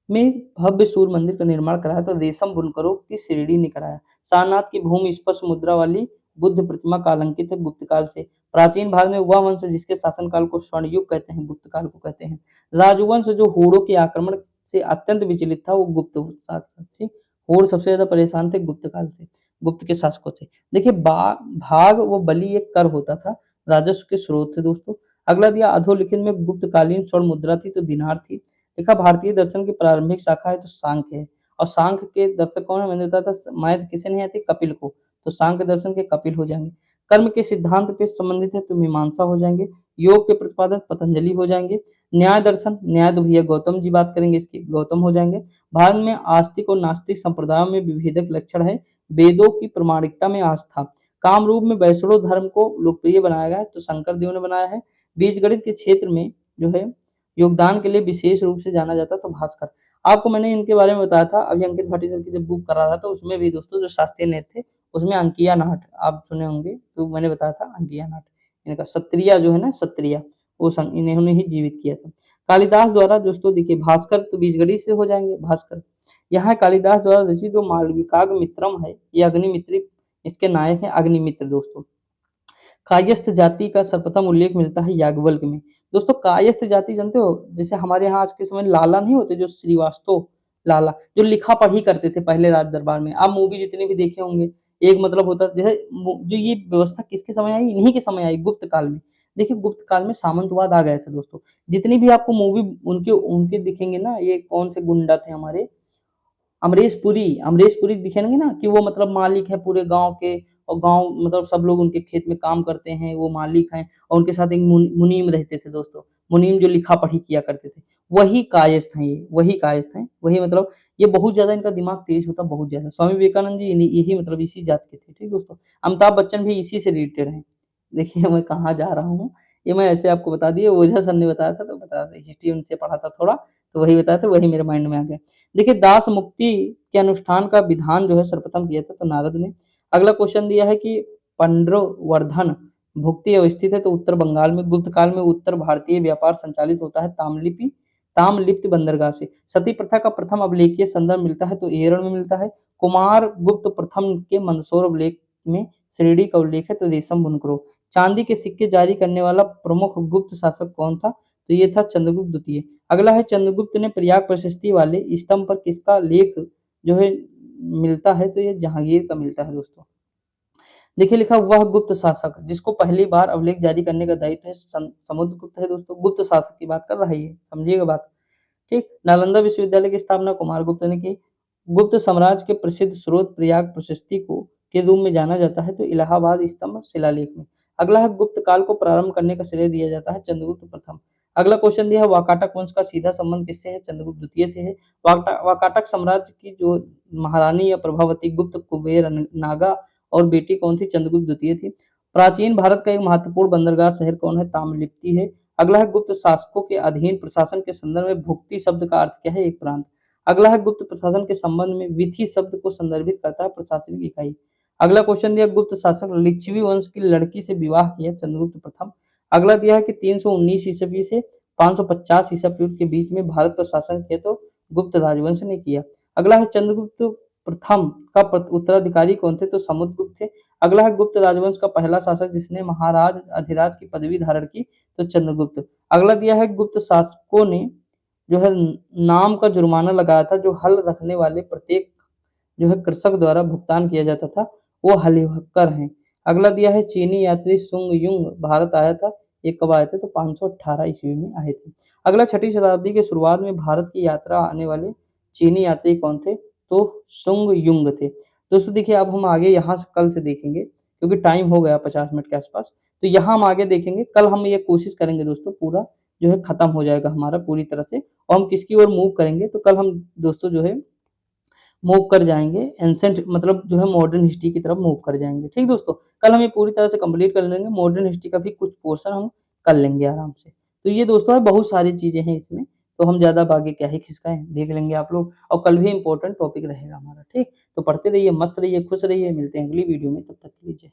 में भव्य सूर्य मंदिर का निर्माण कराया तो रेशम बुनकरों की श्रेणी ने कराया। सारनाथ की भूमि स्पष्ट मुद्रा वाली बुद्ध प्रतिमा का अलंकित है गुप्त काल से। प्राचीन भारत में वह वंश जिसके शासनकाल को स्वर्ण युग कहते हैं, गुप्त काल को कहते हैं। राजवंश जो होड़ों के आक्रमण से अत्यंत विचलित था वो गुप्त काल था, ठीक? होड़ सबसे ज्यादा परेशान थे गुप्त काल से, गुप्त के शासकों से। देखिए भाग व बलि एक कर होता था, राजस्व के स्रोत थे दोस्तों। अगला दिया अधोलिखित में गुप्तकालीन स्वर्ण मुद्रा थी तो दिनार थी। देखा भारतीय दर्शन की प्रारंभिक शाखा है तो सांख्य है और सांख्य के दर्शक कौन है? मैंने बताया था मैथ किसे नहीं आती? कपिल को, तो सांख्य दर्शन के कपिल हो जाएंगे। कर्म के सिद्धांत पे संबंधित है तो मीमांसा हो जाएंगे। योग के प्रतिपादक पतंजलि हो जाएंगे। न्याय दर्शन, न्याय तो भैया गौतम जी बात करेंगे इसकी, गौतम हो जाएंगे। भारत में आस्तिक और नास्तिक संप्रदायों में विभेदक लक्षण है। वेदों की प्रामाणिकता में आस्था। काम रूप में वैष्णव धर्म को लोकप्रिय बनाया गया है तो शंकर देव ने बनाया है। बीजगणित के क्षेत्र में जो है योगदान के लिए विशेष रूप से जाना जाता तो भास्कर। आपको मैंने इनके बारे में बताया था अभी अंकित भाटी सर की जब बुक करा रहा था उसमें भी दोस्तों जो शास्त्रीय नृत्य थे उसमें अंकिया नाट आप सुने होंगे तो मैंने बताया था अंकिया नाट इनका सत्रिया जो है ना सत्रिया वो इन्होंने ही जीवित किया था। कालिदास द्वारा दोस्तों देखिए भास्कर तो बीजगढ़ी से हो जाएंगे भास्कर। यहाँ कालिदास द्वारा रचित जो मालविकाग्नि मित्रम है ये अग्निमित्री इसके नायक है अग्निमित्र दोस्तों। कायस्थ जाति का सर्वप्रथम उल्लेख मिलता है याज्ञवल्क्य में। दोस्तों कायस्थ जाति जानते हो? जैसे हमारे यहाँ आज के समय लाला नहीं होते जो श्रीवास्तव लाला जो लिखा पढ़ी करते थे पहले राज दरबार में। आप मूवी जितने भी देखे होंगे एक मतलब होता जैसे जो ये व्यवस्था किसके समय आई? इन्हीं के समय आई गुप्त काल में। देखिए गुप्त काल में सामंतवाद आ गए थे दोस्तों। जितनी भी आपको मूवी उनके उनके दिखेंगे ना ये कौन से गुंडा थे हमारे अमरीश पुरी दिखेंगे ना कि वो मतलब मालिक है पूरे गाँव के और गाँव मतलब सब लोग उनके खेत में काम करते हैं, वो मालिक हैं और उनके साथ एक मुनीम रहते थे दोस्तों। मुनीम जो लिखा-पढ़ी किया करते थे। वही कायस्थ हैं ये, वही कायस्थ हैं। वही मतलब ये बहुत ज़्यादा इनका दिमाग तेज होता बहुत ज़्यादा। स्वामी विवेकानंद जी यही मतलब इसी जात के थे, ठीक है दोस्तों। अमिताभ बच्चन भी इसी से रिलेटेड हैं। देखिए मैं कहाँ जा रहा हूँ, ये मैं ऐसे आपको बता दिया ओझा सर ने बताया था तो बता दें हिस्ट्री उनसे पढ़ा था थोड़ा, तो वही बताया था वही मेरे माइंड में आ गया। देखिए दास मुक्ति के अनुष्ठान का विधान जो है सर्वप्रथम किया था तो नारद ने। अगला क्वेश्चन दिया है कि पंड्रवर्धन भुक्ति अवस्थित है तो उत्तर बंगाल में। गुप्त काल में उत्तर भारतीय व्यापार संचालित होता है ताम्रलिप्त बंदरगाह से। सती प्रथा का प्रथम अभिलेखीय संदर्भ मिलता है तो एरण में मिलता है। कुमार गुप्त प्रथम के मंदसौर अभिलेख में श्रेणी का उल्लेख है तो रेशम बुनकरों। चांदी के सिक्के जारी करने वाला प्रमुख गुप्त शासक कौन था? तो ये था चंद्रगुप्त द्वितीय। अगला है चंद्रगुप्त ने प्रयाग प्रशस्ति वाले स्तंभ पर किसका लेख जो है मिलता है? तो ये जहांगीर का मिलता है दोस्तों। देखिए लिखा वह गुप्त शासक जिसको पहली बार अभिलेख जारी करने का दायित्व है समुद्रगुप्त है दोस्तों। गुप्त शासक की बात कर रहा है ये, समझिएगा बात। ठीक, नालंदा विश्वविद्यालय की स्थापना कुमारगुप्त ने की। गुप्त साम्राज्य के प्रसिद्ध स्रोत प्रयाग प्रशस्ति को के रूप में जाना जाता है तो इलाहाबाद स्तंभ शिलालेख में। अगला है गुप्त काल को प्रारंभ करने का श्रेय दिया जाता है चंद्रगुप्त प्रथम। अगला क्वेश्चन दिया है वाकाटक वंश का सीधा संबंध किससे है? चंद्रगुप्त द्वितीय से है। वाकाटक साम्राज्य की जो महारानी या प्रभावती गुप्त कुबेर नागा और बेटी कौन थी? चंद्रगुप्त द्वितीय थी। प्राचीन भारत का एक महत्वपूर्ण बंदरगाह शहर कौन है? ताम्रलिप्ति है। अगला है गुप्त शासकों के अधीन प्रशासन के संदर्भ में भुक्ति शब्द का अर्थ क्या है? एक प्रांत। अगला है गुप्त प्रशासन के संबंध में विधि शब्द को संदर्भित करता है प्रशासनिक इकाई। अगला क्वेश्चन दिया गुप्त शासक लिच्छवी वंश की लड़की से विवाह किया चंद्रगुप्त प्रथम। अगला दिया है कि 319 ईस्वी से 550 ईसा पूर्व के बीच में भारत पर शासन किया तो गुप्त राजवंश ने किया। अगला है चंद्रगुप्त प्रथम का उत्तराधिकारी कौन थे? तो समुद्रगुप्त थे। अगला है गुप्त राजवंश का पहला शासक जिसने महाराज अधिराज की पदवी धारण की तो चंद्रगुप्त। अगला दिया है गुप्त शासकों ने जो है नाम का जुर्माना लगाया था जो हल रखने वाले प्रत्येक जो है कृषक द्वारा भुगतान किया जाता था वो हलिहक्कर हैं। अगला दिया है चीनी यात्री सुंग युंग भारत आया था, ये कब आए थे? तो 518 ईस्वी में आए थे। अगला छठी शताब्दी के शुरुआत में भारत की यात्रा आने वाले चीनी यात्री कौन थे? तो सुंग युंग थे। दोस्तों देखिए अब हम आगे यहाँ से कल से देखेंगे क्योंकि टाइम हो गया 50 मिनट के आसपास, तो यहाँ हम आगे देखेंगे। कल हम ये कोशिश करेंगे दोस्तों पूरा जो है खत्म हो जाएगा हमारा पूरी तरह से और हम किसकी ओर मूव करेंगे तो कल हम दोस्तों जो है मूव कर जाएँगे एंसेंट मतलब जो है मॉडर्न हिस्ट्री की तरफ मूव कर जाएँगे। ठीक दोस्तों? कल हम ये पूरी तरह से कंप्लीट कर लेंगे, मॉडर्न हिस्ट्री का भी कुछ पोर्शन हम कर लेंगे आराम से। तो ये दोस्तों है बहुत सारी चीज़ें हैं इसमें, तो हम ज़्यादा अब आगे क्या ही खिसकाएँ, देख लेंगे आप लोग और कल भी इम्पोर्टेंट टॉपिक रहेगा हमारा, ठीक? तो पढ़ते रहिए, मस्त रहिए, खुश रहिए, मिलते हैं अगली वीडियो में, तब तक के लिए जय हिंद।